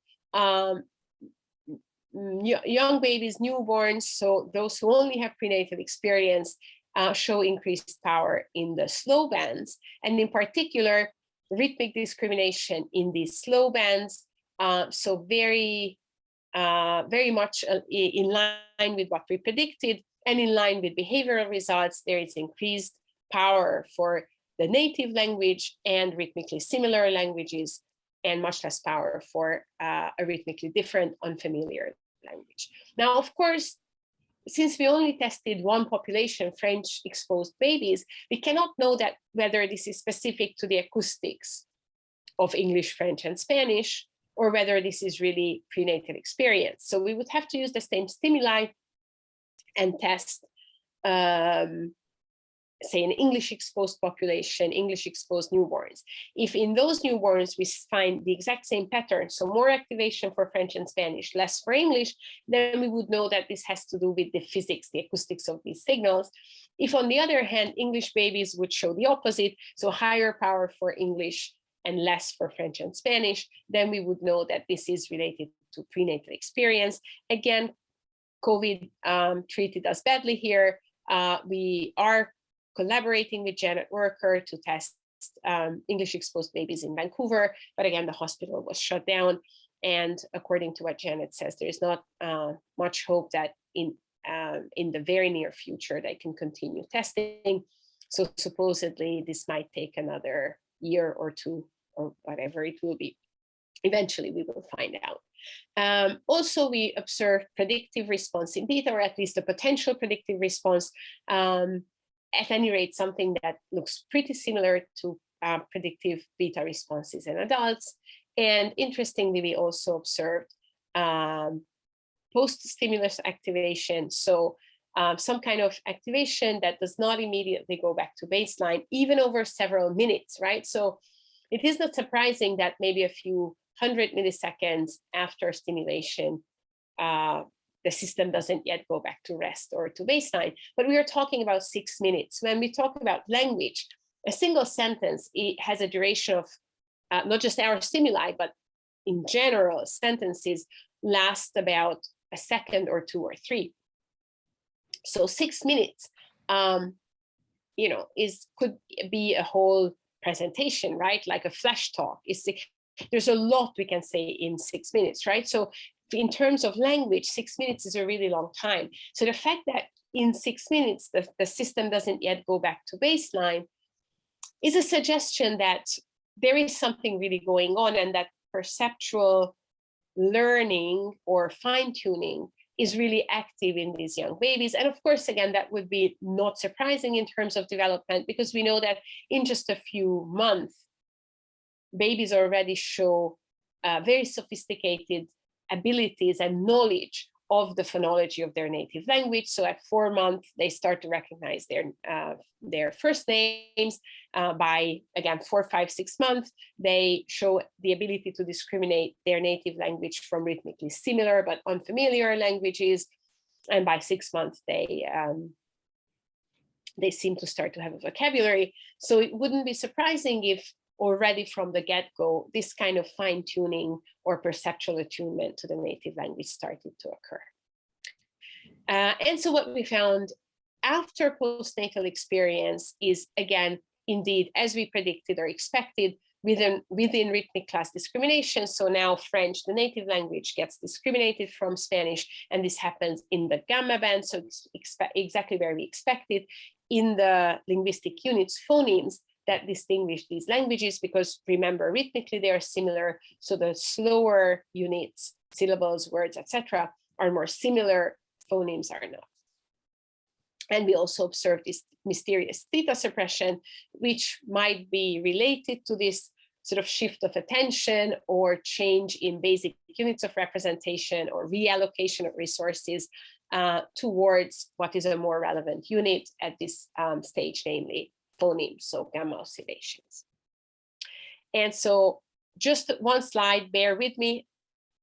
young babies, newborns, so those who only have prenatal experience, show increased power in the slow bands, and in particular, rhythmic discrimination in these slow bands. So very much in line with what we predicted, and in line with behavioral results, there is increased power for the native language and rhythmically similar languages, and much less power for a rhythmically different unfamiliar language. Now, of course, since we only tested one population, French exposed babies, we cannot know that whether this is specific to the acoustics of English, French, and Spanish, or whether this is really prenatal experience. So we would have to use the same stimuli and test, say, an English exposed population, English exposed newborns. If in those newborns we find the exact same pattern, so more activation for French and Spanish, less for English, then we would know that this has to do with the physics, the acoustics of these signals. If on the other hand, English babies would show the opposite, so higher power for English and less for French and Spanish, then we would know that this is related to prenatal experience. Again, COVID treated us badly here. We are collaborating with Janet Worker to test English exposed babies in Vancouver, but again, the hospital was shut down. And according to what Janet says, there is not much hope that in the very near future they can continue testing. So supposedly this might take another year or two, or whatever it will be. Eventually we will find out. Also, we observed predictive response in theta, or at least a potential predictive response. At any rate, something that looks pretty similar to predictive beta responses in adults. And interestingly, we also observed post-stimulus activation. So some kind of activation that does not immediately go back to baseline, even over several minutes, right? So it is not surprising that maybe a few 100 milliseconds after stimulation, the system doesn't yet go back to rest or to baseline, but we are talking about 6 minutes. When we talk about language, a single sentence, it has a duration of not just our stimuli, but in general, sentences last about a second or two or three. So 6 minutes, could be a whole presentation, right? Like a flash talk. There's a lot we can say in 6 minutes, right? So in terms of language, 6 minutes is a really long time. So the fact that in 6 minutes, the system doesn't yet go back to baseline is a suggestion that there is something really going on, and that perceptual learning or fine-tuning is really active in these young babies. And of course, again, that would be not surprising in terms of development, because we know that in just a few months, babies already show very sophisticated abilities and knowledge of the phonology of their native language. So at 4 months, they start to recognize their first names. By, again, 4, 5, 6 months, they show the ability to discriminate their native language from rhythmically similar but unfamiliar languages. And by 6 months, they seem to start to have a vocabulary. So it wouldn't be surprising if already from the get-go, this kind of fine-tuning or perceptual attunement to the native language started to occur. And so what we found after postnatal experience is, again, indeed, as we predicted or expected, within rhythmic class discrimination. So now French, the native language, gets discriminated from Spanish, and this happens in the gamma band, so it's exactly where we expected. In the linguistic units, phonemes, that distinguish these languages, because remember, rhythmically they are similar. So the slower units, syllables, words, etc., are more similar, phonemes are not. And we also observe this mysterious theta suppression, which might be related to this sort of shift of attention or change in basic units of representation or reallocation of resources towards what is a more relevant unit at this stage, namely phonemes, so gamma oscillations. And so just one slide, bear with me.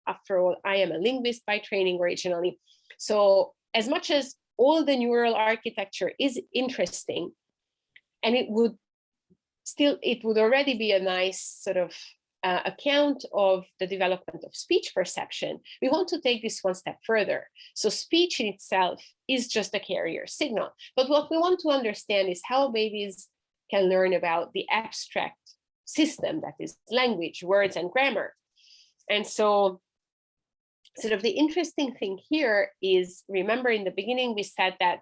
After all, I am a linguist by training originally. So as much as all the neural architecture is interesting, and it would already be a nice sort of account of the development of speech perception, we want to take this one step further. So speech in itself is just a carrier signal. But what we want to understand is how babies can learn about the abstract system that is language, words, and grammar. And so sort of the interesting thing here is, remember in the beginning, we said that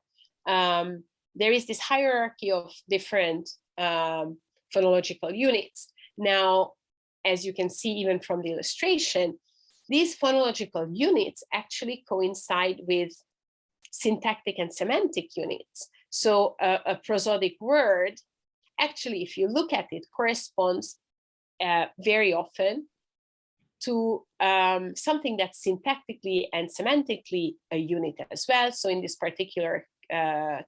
there is this hierarchy of different phonological units. Now, as you can see, even from the illustration, these phonological units actually coincide with syntactic and semantic units. So a prosodic word, actually, if you look at it, corresponds very often to something that's syntactically and semantically a unit as well. So in this particular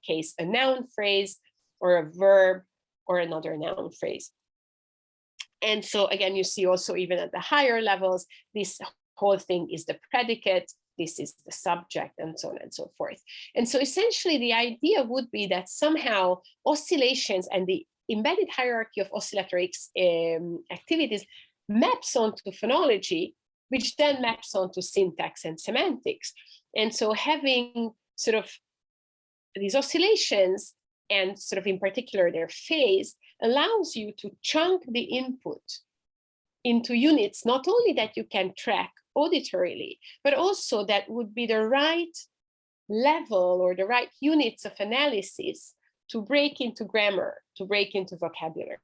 case, a noun phrase or a verb or another noun phrase. And so again, you see also even at the higher levels, this whole thing is the predicate, this is the subject, and so on and so forth. And so essentially the idea would be that somehow oscillations and the embedded hierarchy of oscillatory activities maps onto phonology, which then maps onto syntax and semantics. And so having sort of these oscillations, and sort of in particular their phase, allows you to chunk the input into units, not only that you can track auditorily, but also that would be the right level or the right units of analysis to break into grammar, to break into vocabulary.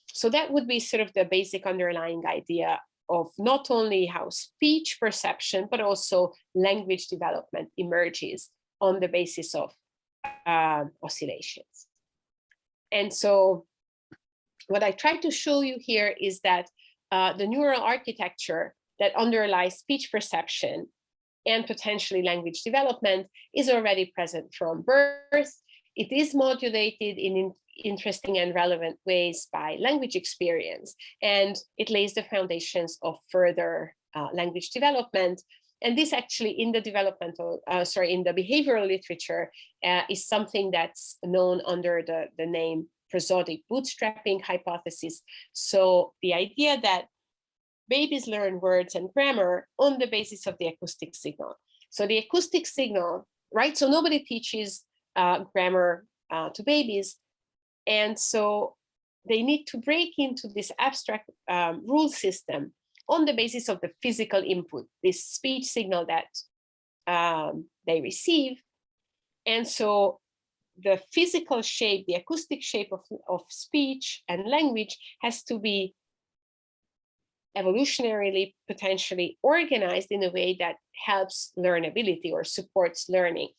So that would be sort of the basic underlying idea of not only how speech perception, but also language development emerges on the basis of oscillations. And so what I try to show you here is that the neural architecture that underlies speech perception and potentially language development is already present from birth. It is modulated in interesting and relevant ways by language experience, and it lays the foundations of further language development. And this actually in the in the behavioral literature is something that's known under the name Prosodic bootstrapping hypothesis. So the idea that babies learn words and grammar on the basis of the acoustic signal. So the acoustic signal, right? So nobody teaches grammar to babies. And so they need to break into this abstract rule system on the basis of the physical input, this speech signal that they receive. And so the physical shape, the acoustic shape of speech and language has to be evolutionarily potentially organized in a way that helps learnability or supports learning.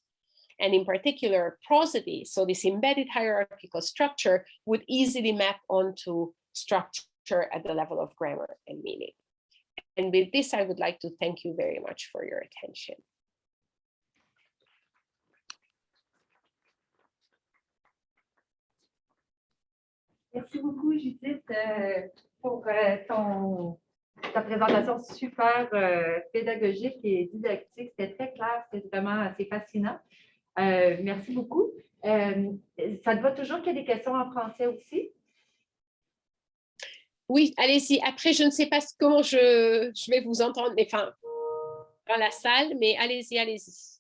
And in particular, prosody, so this embedded hierarchical structure, would easily map onto structure at the level of grammar and meaning. And with this, I would like to thank you very much for your attention. Merci beaucoup, Judith, pour ta présentation super pédagogique et didactique. C'était très clair, c'était vraiment assez fascinant. Merci beaucoup. Ça te va toujours qu'il y ait des questions en français aussi? Oui, allez-y. Après, je ne sais pas comment je vais vous entendre, enfin, dans la salle, mais allez-y, allez-y.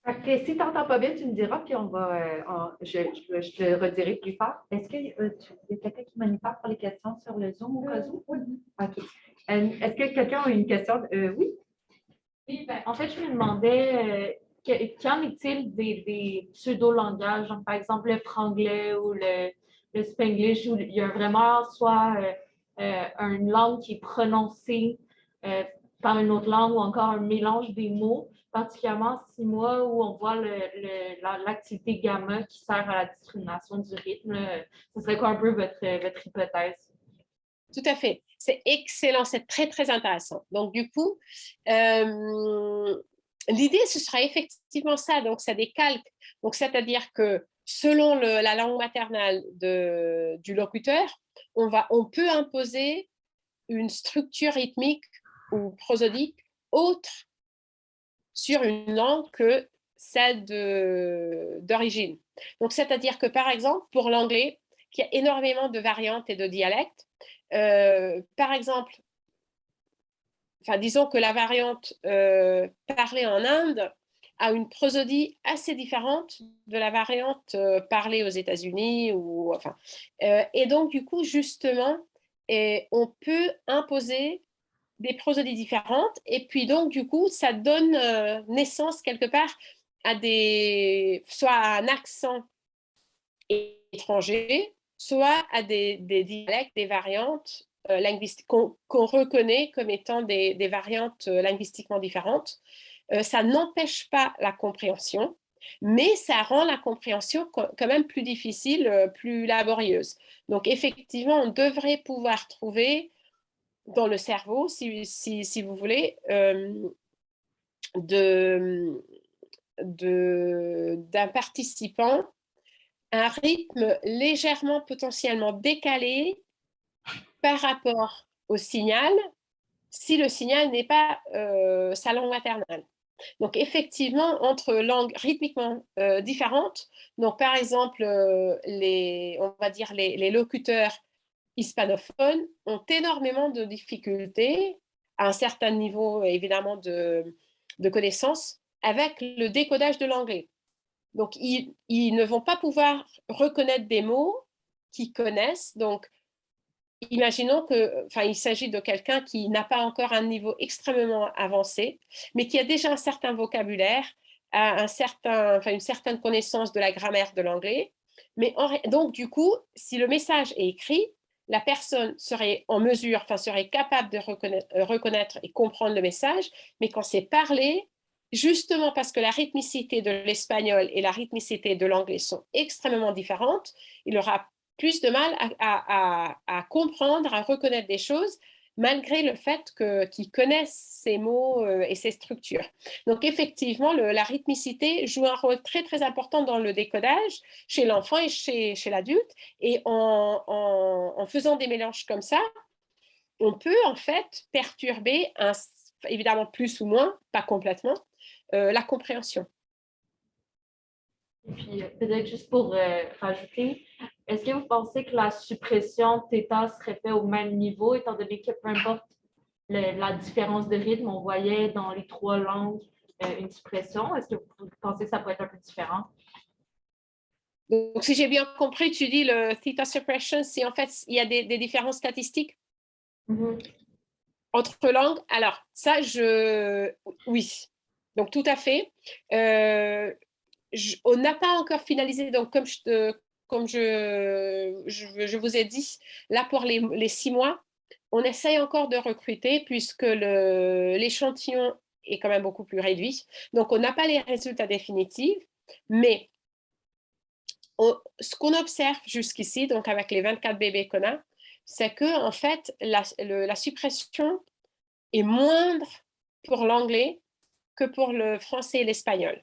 Okay, si tu n'entends pas bien, tu me diras, puis on va, je te redirai plus fort. Est-ce qu'il y a quelqu'un qui manipule pour les questions sur le Zoom au cas où? Oui. OK. Est-ce que quelqu'un a une question? Oui? Oui, ben, en fait, je me demandais, qu'en est-il des pseudo-langages, par exemple le franglais ou le le Spanglish où il y a vraiment soit une langue qui est prononcée par une autre langue ou encore un mélange des mots, particulièrement 6 mois où on voit l'activité gamma qui sert à la discrimination du rythme. Ce serait quoi un peu votre hypothèse? Tout à fait. C'est excellent, c'est très, très intéressant. Donc, du coup, l'idée, ce sera effectivement ça. Donc, ça décalque. Donc, c'est-à-dire que selon la langue maternelle du locuteur, on peut imposer une structure rythmique ou prosodique autre sur une langue que celle d'origine. Donc, c'est-à-dire que, par exemple, pour l'anglais, il y a énormément de variantes et de dialectes. Par exemple, disons que la variante parlée en Inde a une prosodie assez différente de la variante parlée aux États-Unis. Et donc, du coup, justement, on peut imposer des prosodies différentes. Et puis, donc, du coup, ça donne naissance quelque part à soit à un accent étranger, soit à des dialectes, des variantes linguistiques qu'on reconnaît comme étant des variantes linguistiquement différentes. Ça n'empêche pas la compréhension, mais ça rend la compréhension quand même plus difficile, plus laborieuse. Donc, effectivement, on devrait pouvoir trouver dans le cerveau, si vous voulez, d'un participant un rythme légèrement potentiellement décalé par rapport au signal, si le signal n'est pas sa langue maternelle. Donc, effectivement, entre langues rythmiquement différentes, donc par exemple, on va dire les locuteurs hispanophones ont énormément de difficultés à un certain niveau, évidemment, de connaissances avec le décodage de l'anglais. Donc, ils ne vont pas pouvoir reconnaître des mots qu'ils connaissent. Donc, imaginons il s'agit de quelqu'un qui n'a pas encore un niveau extrêmement avancé, mais qui a déjà un certain vocabulaire, une certaine connaissance de la grammaire de l'anglais. Donc, du coup, si le message est écrit, la personne serait en mesure, serait capable de reconnaître et comprendre le message, mais quand c'est parlé, justement parce que la rythmicité de l'espagnol et la rythmicité de l'anglais sont extrêmement différentes, il aura plus de mal à comprendre, à reconnaître des choses, malgré le fait qu'ils connaissent ces mots et ces structures. Donc, effectivement, la rythmicité joue un rôle très, très important dans le décodage chez l'enfant et chez l'adulte. Et en faisant des mélanges comme ça, on peut en fait perturber, évidemment plus ou moins, pas complètement, la compréhension. Et puis, peut-être juste pour rajouter, est-ce que vous pensez que la suppression θ serait faite au même niveau, étant donné que peu importe la différence de rythme, on voyait dans les 3 langues une suppression? Est-ce que vous pensez que ça pourrait être un peu différent? Donc, si j'ai bien compris, tu dis le Theta Suppression, si en fait il y a des différences statistiques entre langues. Alors, ça, oui. Donc, tout à fait. On n'a pas encore finalisé, donc comme je vous ai dit, là pour les 6 mois, on essaye encore de recruter puisque l'échantillon est quand même beaucoup plus réduit. Donc, on n'a pas les résultats définitifs, mais ce qu'on observe jusqu'ici, donc avec les 24 bébés qu'on a, c'est que en fait, la suppression est moindre pour l'anglais que pour le français et l'espagnol.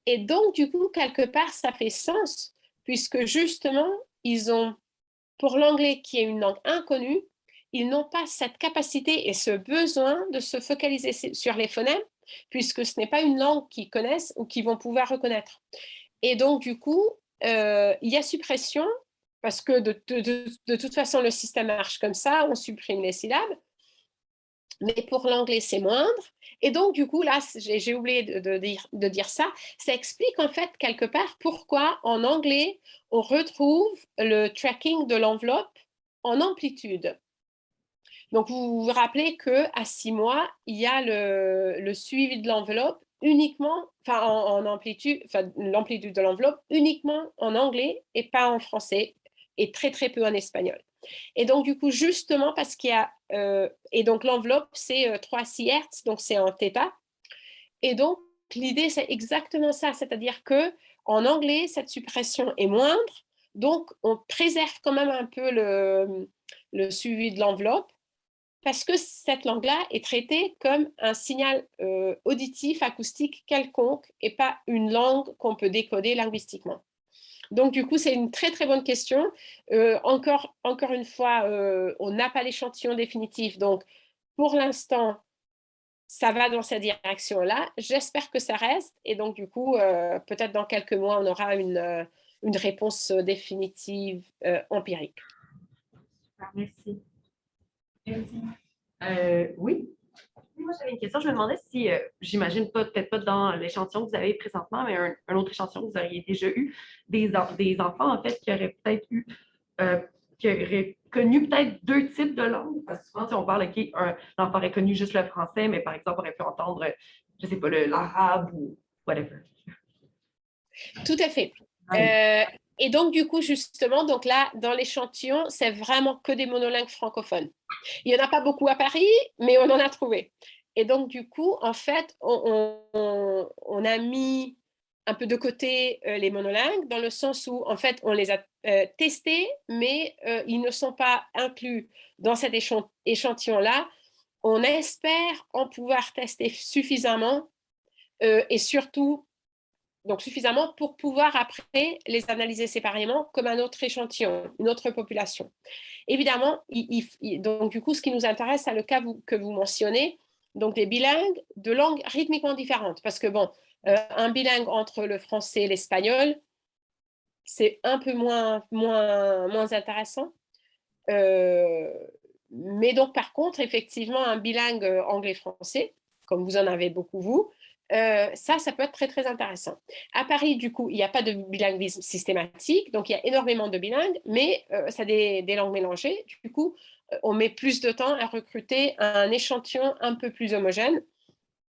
Et donc, du coup, quelque part, ça fait sens, puisque justement, pour l'anglais qui est une langue inconnue, ils n'ont pas cette capacité et ce besoin de se focaliser sur les phonèmes, puisque ce n'est pas une langue qu'ils connaissent ou qu'ils vont pouvoir reconnaître. Et donc, du coup, il y a suppression, parce que de toute façon, le système marche comme ça, on supprime les syllabes, mais pour l'anglais, c'est moindre. Et donc, du coup, là, j'ai oublié de dire ça. Ça explique en fait quelque part pourquoi en anglais, on retrouve le tracking de l'enveloppe en amplitude. Donc, vous vous rappelez qu'à 6 mois, il y a le suivi de l'enveloppe uniquement, en amplitude, l'amplitude de l'enveloppe uniquement en anglais et pas en français, et très, très peu en espagnol. Et donc, du coup, justement, parce qu'il y a... et donc, l'enveloppe, c'est 3 Hz, donc c'est en θ. Et donc, l'idée, c'est exactement ça, c'est-à-dire qu'en anglais, cette suppression est moindre, donc on préserve quand même un peu le suivi de l'enveloppe, parce que cette langue-là est traitée comme un signal auditif, acoustique quelconque, et pas une langue qu'on peut décoder linguistiquement. Donc, du coup, c'est une très, très bonne question. Encore une fois, on n'a pas l'échantillon définitif. Donc, pour l'instant, ça va dans cette direction-là. J'espère que ça reste. Et donc, du coup, peut-être dans quelques mois, on aura une réponse définitive empirique. Merci. Merci. Oui. Moi, j'avais une question. Je me demandais si, j'imagine peut-être pas dans l'échantillon que vous avez présentement, mais un autre échantillon que vous auriez déjà eu, des enfants, en fait, qui auraient peut-être eu, qui auraient connu peut-être 2 types de langues. Parce que souvent, si on parle, OK, un enfant aurait connu juste le français, mais par exemple, aurait pu entendre, je ne sais pas, l'arabe ou whatever. Tout à fait. Et donc, du coup, justement, donc là, dans l'échantillon, c'est vraiment que des monolingues francophones. Il n'y en a pas beaucoup à Paris, mais on en a trouvé. Et donc, du coup, en fait, on a mis un peu de côté les monolingues, dans le sens où, en fait, on les a testés, mais ils ne sont pas inclus dans cet échantillon-là. On espère en pouvoir tester suffisamment et surtout, donc suffisamment pour pouvoir après les analyser séparément comme un autre échantillon, une autre population. Évidemment, donc du coup, ce qui nous intéresse, c'est le cas que vous mentionnez, donc des bilingues de langues rythmiquement différentes. Parce que bon, un bilingue entre le français et l'espagnol, c'est un peu moins intéressant. Mais donc, par contre, effectivement, un bilingue anglais-français, comme vous en avez beaucoup, vous, ça peut être très, très intéressant. À Paris, du coup, il n'y a pas de bilinguisme systématique, donc il y a énormément de bilingues, mais ça a des langues mélangées. Du coup, on met plus de temps à recruter un échantillon un peu plus homogène.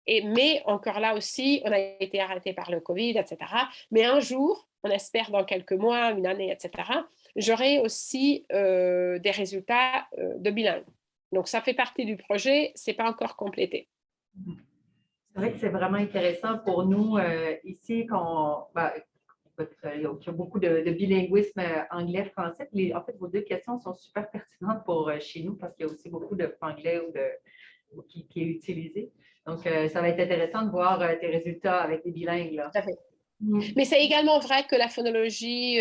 Mais encore là aussi, on a été arrêté par le Covid, etc. Mais un jour, on espère dans quelques mois, une année, etc., j'aurai aussi des résultats de bilingue. Donc, ça fait partie du projet, ce n'est pas encore complété. C'est vrai que c'est vraiment intéressant pour nous ici, il y a beaucoup de bilinguisme anglais-français. En fait, vos 2 questions sont super pertinentes pour chez nous parce qu'il y a aussi beaucoup de franglais qui est utilisé. Donc, ça va être intéressant de voir tes résultats avec les bilingues. Là. Tout à fait. Mais c'est également vrai que la phonologie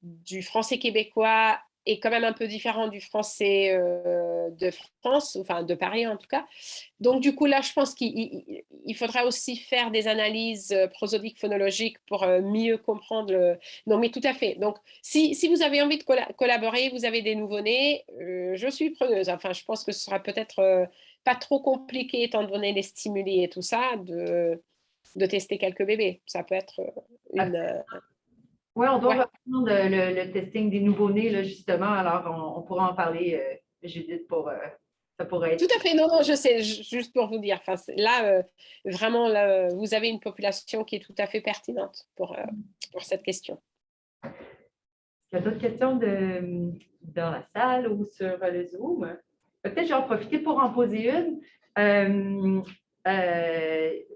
du français québécois est quand même un peu différente du français de France, enfin de Paris en tout cas. Donc du coup là, je pense qu'il faudra aussi faire des analyses prosodiques phonologiques pour mieux comprendre. Non mais tout à fait. Donc si vous avez envie de collaborer, vous avez des nouveau-nés, je suis preneuse. Enfin, je pense que ce sera peut-être pas trop compliqué étant donné les stimuli et tout ça de tester quelques bébés. Ça peut être une... Oui, on doit reprendre le testing des nouveau-nés, là, justement. Alors, on pourra en parler, Judith, ça pourrait être... Tout à fait, non, je sais, juste pour vous dire. Enfin, là, vraiment, là, vous avez une population qui est tout à fait pertinente pour cette question. Il y a d'autres questions dans la salle ou sur le Zoom? Peut-être j'en profiter pour en poser une.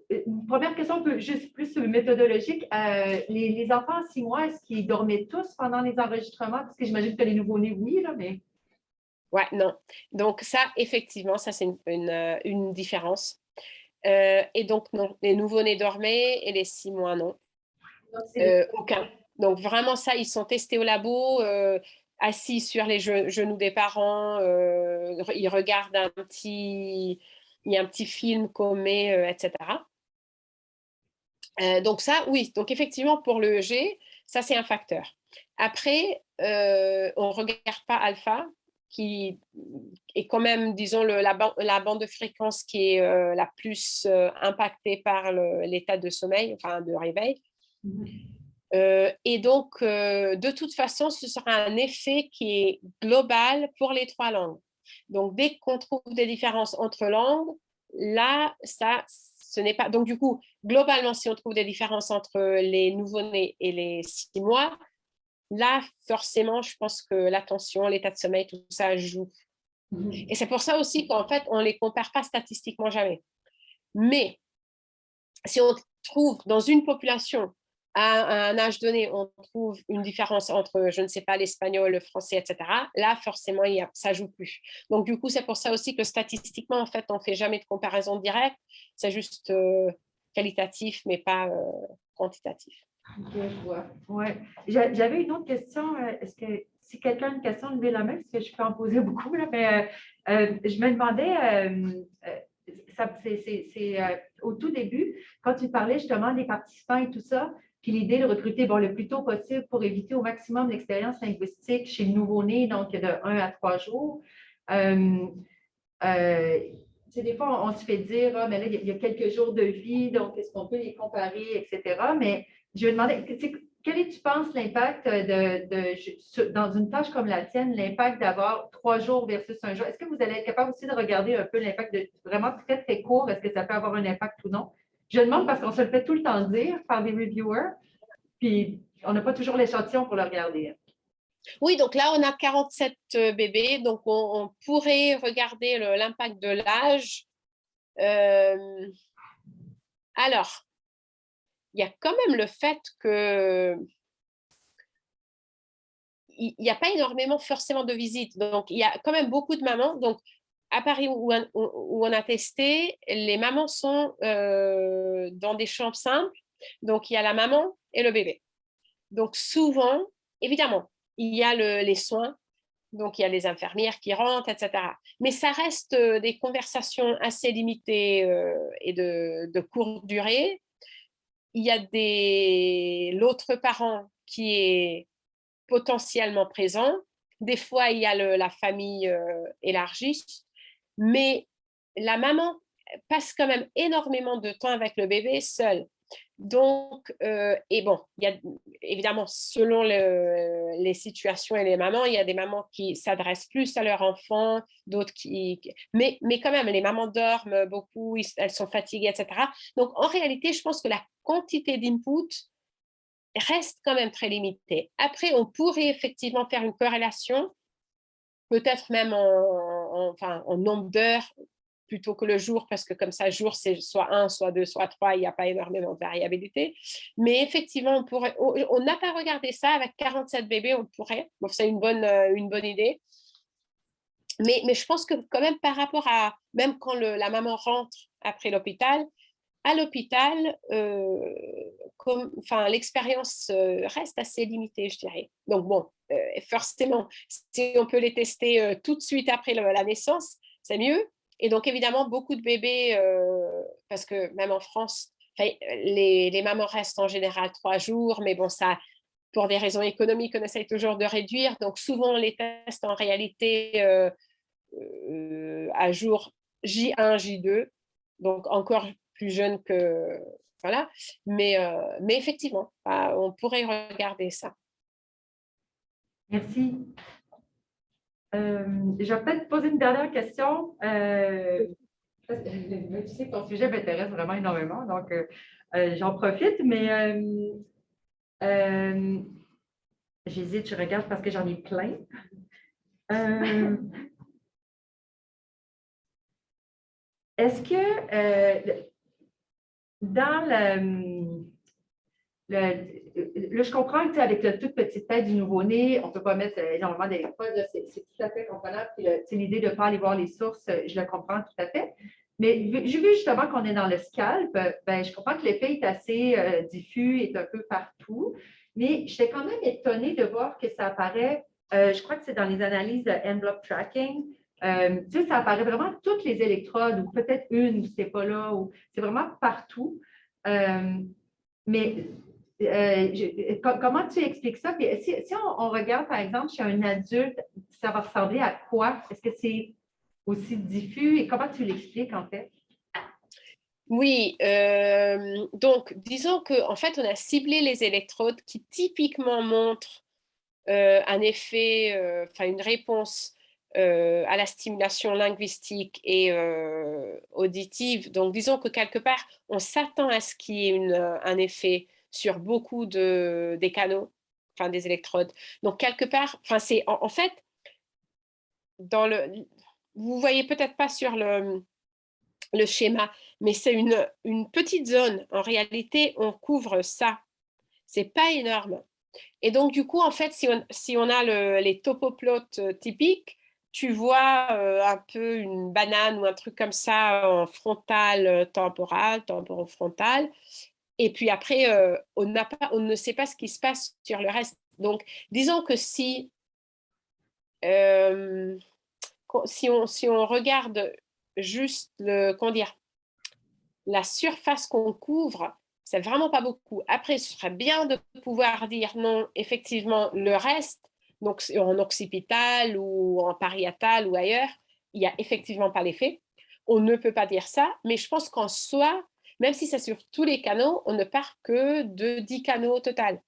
Une première question, juste plus méthodologique. Les enfants à 6 mois, est-ce qu'ils dormaient tous pendant les enregistrements? Parce que j'imagine que les nouveau-nés, oui, là, mais... Ouais, non. Donc ça, effectivement, ça c'est une différence. Et donc, non, les nouveau-nés dormaient et les 6 mois, non. Aucun. Donc vraiment ça, ils sont testés au labo, assis sur les genoux des parents, ils regardent il y a un petit film qu'on met, etc. Donc ça, oui. Donc effectivement, pour le EEG, ça c'est un facteur. Après, on ne regarde pas alpha, qui est quand même, disons, la bande de fréquence qui est la plus impactée par l'état de sommeil, enfin de réveil. Et donc, de toute façon, ce sera un effet qui est global pour les 3 langues. Donc, dès qu'on trouve des différences entre langues, là, ce n'est pas... Donc, du coup, globalement, si on trouve des différences entre les nouveau-nés et les 6 mois, là, forcément, je pense que l'attention, l'état de sommeil, tout ça joue. Et c'est pour ça aussi qu'en fait, on ne les compare pas statistiquement jamais. Mais si on trouve dans une population, à un âge donné, on trouve une différence entre, je ne sais pas, l'espagnol, le français, etc., là, forcément, ça ne joue plus. Donc, du coup, c'est pour ça aussi que statistiquement, en fait, on ne fait jamais de comparaison directe. C'est juste qualitatif, mais pas quantitatif. Ok, je vois. Ouais. J'avais une autre question. Est-ce que si quelqu'un a une question, levez la main, parce que je peux en poser beaucoup, là, mais je me demandais, au tout début, quand tu parlais justement des participants et tout ça, puis l'idée de recruter le plus tôt possible pour éviter au maximum l'expérience linguistique chez le nouveau-né, donc de 1 à 3 jours. Des fois, on se fait dire, ah, mais là, il y a quelques jours de vie, donc est-ce qu'on peut les comparer, etc. Mais je me demandais, quel est, tu penses, l'impact dans une tâche comme la tienne, l'impact d'avoir 3 jours versus 1 jour? Est-ce que vous allez être capable aussi de regarder un peu l'impact de vraiment très, très court? Est-ce que ça peut avoir un impact ou non? Je demande parce qu'on se le fait tout le temps dire par des reviewers, puis on n'a pas toujours l'échantillon pour le regarder. Oui, donc là, on a 47 bébés, donc on pourrait regarder l'impact de l'âge. Alors, il y a quand même le fait que il n'y a pas énormément forcément de visites. Donc, il y a quand même beaucoup de mamans. Donc, à Paris où on a testé, les mamans sont dans des chambres simples. Donc, il y a la maman et le bébé. Donc, souvent, évidemment, il y a les soins. Donc, il y a les infirmières qui rentrent, etc. Mais ça reste des conversations assez limitées et de courte durée. Il y a l'autre parent qui est potentiellement présent. Des fois, il y a la famille élargie. Mais la maman passe quand même énormément de temps avec le bébé seule. Donc, et bon, il y a évidemment, selon les situations et les mamans, il y a des mamans qui s'adressent plus à leur enfant, d'autres qui... Mais quand même, les mamans dorment beaucoup, elles sont fatiguées, etc. Donc, en réalité, je pense que la quantité d'input reste quand même très limitée. Après, on pourrait effectivement faire une corrélation, peut-être même en nombre d'heures, plutôt que le jour, parce que comme ça, jour, c'est soit 1, soit 2, soit 3, il n'y a pas énormément de variabilité. Mais effectivement, on n'a pas regardé ça avec 47 bébés, on pourrait. Bon, c'est une bonne idée. Mais je pense que quand même, par rapport à, même quand la maman rentre après l'hôpital, à l'hôpital, l'expérience reste assez limitée, je dirais. Donc bon, forcément, si on peut les tester tout de suite après la naissance, c'est mieux. Et donc, évidemment, beaucoup de bébés, parce que même en France, les mamans restent en général 3 jours, mais bon, ça, pour des raisons économiques, on essaye toujours de réduire. Donc, souvent, on les teste en réalité à jour J1, J2, donc encore plus jeune que... Voilà. Mais effectivement, on pourrait regarder ça. Merci. Je vais peut-être poser une dernière question. Tu sais que ton sujet m'intéresse vraiment énormément, donc j'en profite, mais j'hésite, je regarde parce que j'en ai plein. Est-ce que dans je comprends que avec la toute petite tête du nouveau-né, on ne peut pas mettre énormément d'électrodes, c'est tout à fait comprenable. L'idée de ne pas aller voir les sources, je le comprends tout à fait. Mais vu justement qu'on est dans le scalp, je comprends que l'effet est assez diffus, est un peu partout. Mais j'étais quand même étonnée de voir que ça apparaît, je crois que c'est dans les analyses de envelope tracking. Ça apparaît vraiment toutes les électrodes, ou peut-être une, ou c'est pas là, ou c'est vraiment partout. Mais comment tu expliques ça? Puis si on regarde, par exemple, chez un adulte, ça va ressembler à quoi? Est-ce que c'est aussi diffus? Et comment tu l'expliques, en fait? Oui, donc disons qu'en fait, on a ciblé les électrodes qui typiquement montrent un effet, une réponse à la stimulation linguistique et auditive. Donc, disons que quelque part, on s'attend à ce qu'il y ait un effet sur beaucoup des canaux enfin, des électrodes. Donc, quelque part, enfin, c'est en fait, vous voyez peut-être pas sur le schéma, mais c'est une petite zone. En réalité, on couvre ça. C'est pas énorme. Et donc, du coup, en fait, si on a les topoplots typiques, tu vois un peu une banane ou un truc comme ça en frontal temporal, temporofrontal. Et puis après, on ne sait pas ce qui se passe sur le reste. Donc, disons que si on regarde juste comment dire, la surface qu'on couvre, c'est vraiment pas beaucoup. Après, ce serait bien de pouvoir dire non, effectivement, le reste, donc en occipital ou en pariétal ou ailleurs, il n'y a effectivement pas l'effet. On ne peut pas dire ça, mais je pense qu'en soi, même si c'est sur tous les canaux, on ne part que de 10 canaux au total.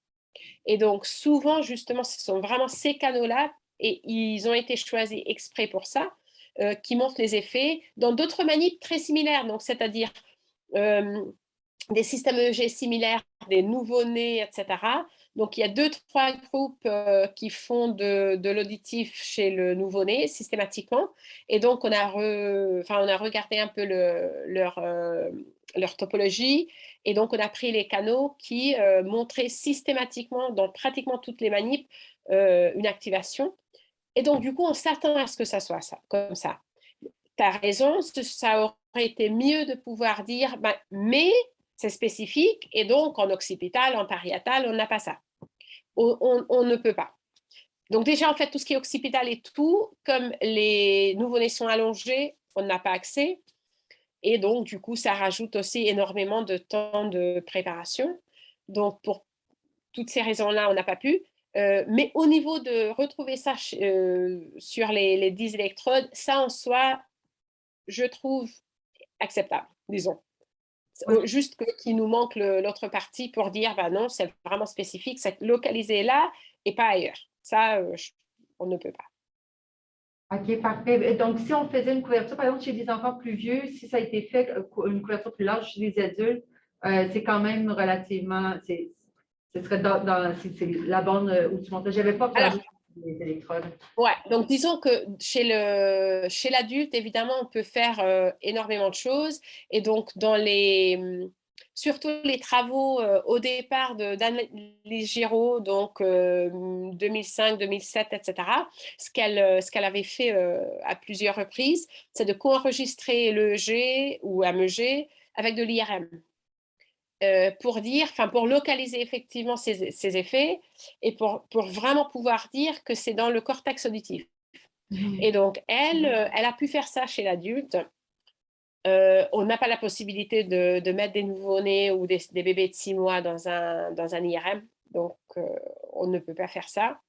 Et donc, souvent, justement, ce sont vraiment ces canaux-là, et ils ont été choisis exprès pour ça, qui montrent les effets dans d'autres manips très similaires. Donc, c'est-à-dire des systèmes EEG similaires, des nouveau-nés, etc. Donc, il y a 2-3 groupes qui font de l'auditif chez le nouveau-né systématiquement. Et donc, on a regardé un peu leur topologie. Et donc, on a pris les canaux qui montraient systématiquement, dans pratiquement toutes les manips, une activation. Et donc, du coup, on s'attend à ce que ça soit ça, comme ça. Tu as raison, ça aurait été mieux de pouvoir dire, mais c'est spécifique, et donc en occipital, en pariétal, on n'a pas ça. On ne peut pas. Donc déjà, en fait, tout ce qui est occipital et tout, comme les nouveau-nés sont allongés, on n'a pas accès. Et donc, du coup, ça rajoute aussi énormément de temps de préparation. Donc, pour toutes ces raisons-là, on n'a pas pu. Mais au niveau de retrouver ça sur les 10 électrodes, ça en soi, je trouve acceptable, disons. Oui. Juste qu'il nous manque l'autre partie pour dire, non, c'est vraiment spécifique, c'est localisé là et pas ailleurs. Ça, on ne peut pas. OK, parfait. Donc, si on faisait une couverture, par exemple, chez des enfants plus vieux, si ça a été fait, une couverture plus large chez des adultes, c'est quand même relativement, ce serait c'est la bande où tu montres. Je n'avais pas observé les électrodes. Ouais, donc disons que chez l'adulte, évidemment, on peut faire énormément de choses. Et donc, surtout les travaux au départ d'Anne-Lise Giraud, donc 2005, 2007, etc., ce qu'elle avait fait à plusieurs reprises, c'est de co-enregistrer l'EEG ou AMEG avec de l'IRM. Pour localiser effectivement ces effets et pour vraiment pouvoir dire que c'est dans le cortex auditif. Et donc, elle a pu faire ça chez l'adulte. On n'a pas la possibilité de mettre des nouveau-nés ou des bébés de 6 mois dans un IRM. Donc, on ne peut pas faire ça.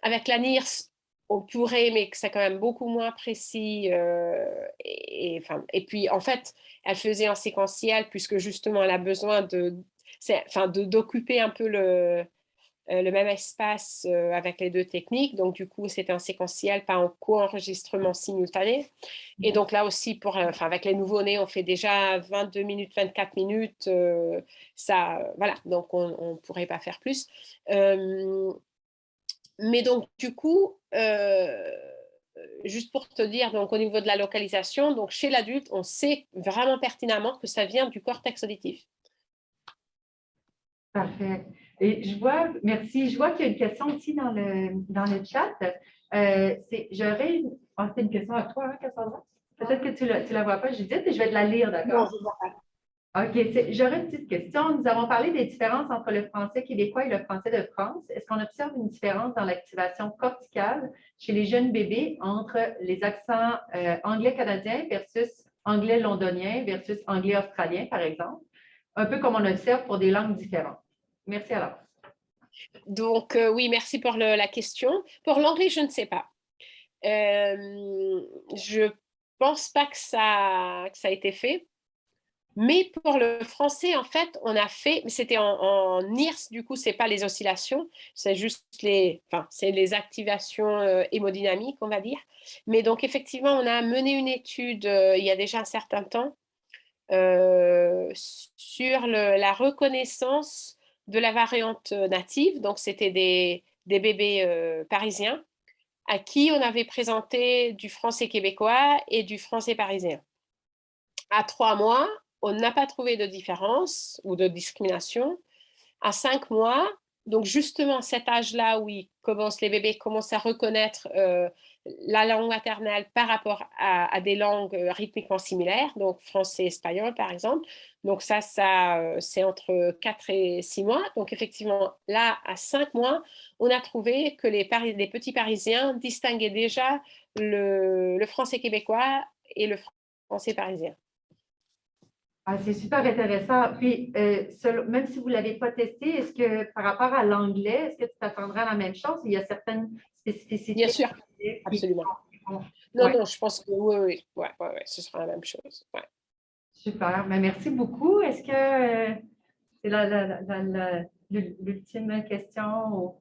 Avec la NIRS, on pourrait, mais c'est quand même beaucoup moins précis. Et puis, en fait, elle faisait en séquentiel puisque justement, elle a besoin d'occuper un peu le même espace avec les deux techniques. Donc, du coup, c'était en séquentiel, pas en co-enregistrement simultané. Et donc, là aussi, avec les nouveau-nés, on fait déjà 22 minutes, 24 minutes. Voilà, donc on ne pourrait pas faire plus. Mais donc, du coup, juste pour te dire, donc, au niveau de la localisation, donc, chez l'adulte, on sait vraiment pertinemment que ça vient du cortex auditif. Parfait. Et merci, je vois qu'il y a une question aussi dans le chat. C'est une question à toi, Cassandra? Peut-être que tu ne la vois pas, Judith, et je vais te la lire, d'accord? Non, je ne vois pas. OK, j'aurais une petite question. Nous avons parlé des différences entre le français québécois et le français de France. Est-ce qu'on observe une différence dans l'activation corticale chez les jeunes bébés entre les accents anglais canadiens versus anglais londonien versus anglais australien, par exemple? Un peu comme on observe pour des langues différentes. Merci alors. Donc, oui, merci pour la question. Pour l'anglais, je ne sais pas. Je pense pas que ça a été fait. Mais pour le français, en fait, on a fait, c'était en NIRS, du coup, c'est pas les oscillations, c'est juste c'est les activations hémodynamiques, on va dire. Mais donc, effectivement, on a mené une étude il y a déjà un certain temps sur la reconnaissance de la variante native, donc c'était des bébés parisiens, à qui on avait présenté du français québécois et du français parisien. À 3 mois, on n'a pas trouvé de différence ou de discrimination. À 5 mois, donc justement cet âge-là où les bébés commencent à reconnaître la langue maternelle par rapport à des langues rythmiquement similaires, donc français et espagnol par exemple. Donc ça c'est entre 4 et 6 mois. Donc effectivement, là, à 5 mois, on a trouvé que les petits Parisiens distinguaient déjà le français québécois et le français parisien. Ah, c'est super intéressant. Puis, même si vous ne l'avez pas testé, est-ce que par rapport à l'anglais, est-ce que tu t'attendrais à la même chose? Il y a certaines spécificités. Bien sûr, absolument. Non, Ouais. non, je pense que oui, ce sera la même chose. Ouais. Super. Mais merci beaucoup. Est-ce que c'est l'ultime question?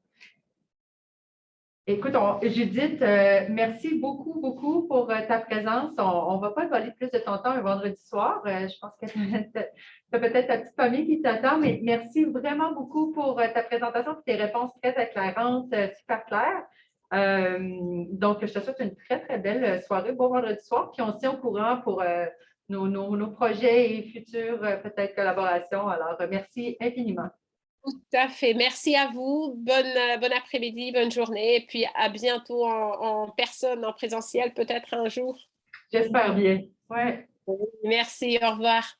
Écoute, Judith, merci beaucoup pour ta présence. On ne va pas voler plus de ton temps un vendredi soir. Je pense que tu as peut-être ta petite famille qui t'attend, mais merci vraiment beaucoup pour ta présentation et tes réponses très éclairantes, super claires. Donc, je te souhaite une très belle soirée, bon vendredi soir, puis on se tient au courant pour nos projets et futures peut-être collaborations. Alors, merci infiniment. Tout à fait. Merci à vous. Bon après-midi, bonne journée. Et puis à bientôt en personne, en présentiel, peut-être un jour. J'espère bien. Ouais. Merci, au revoir.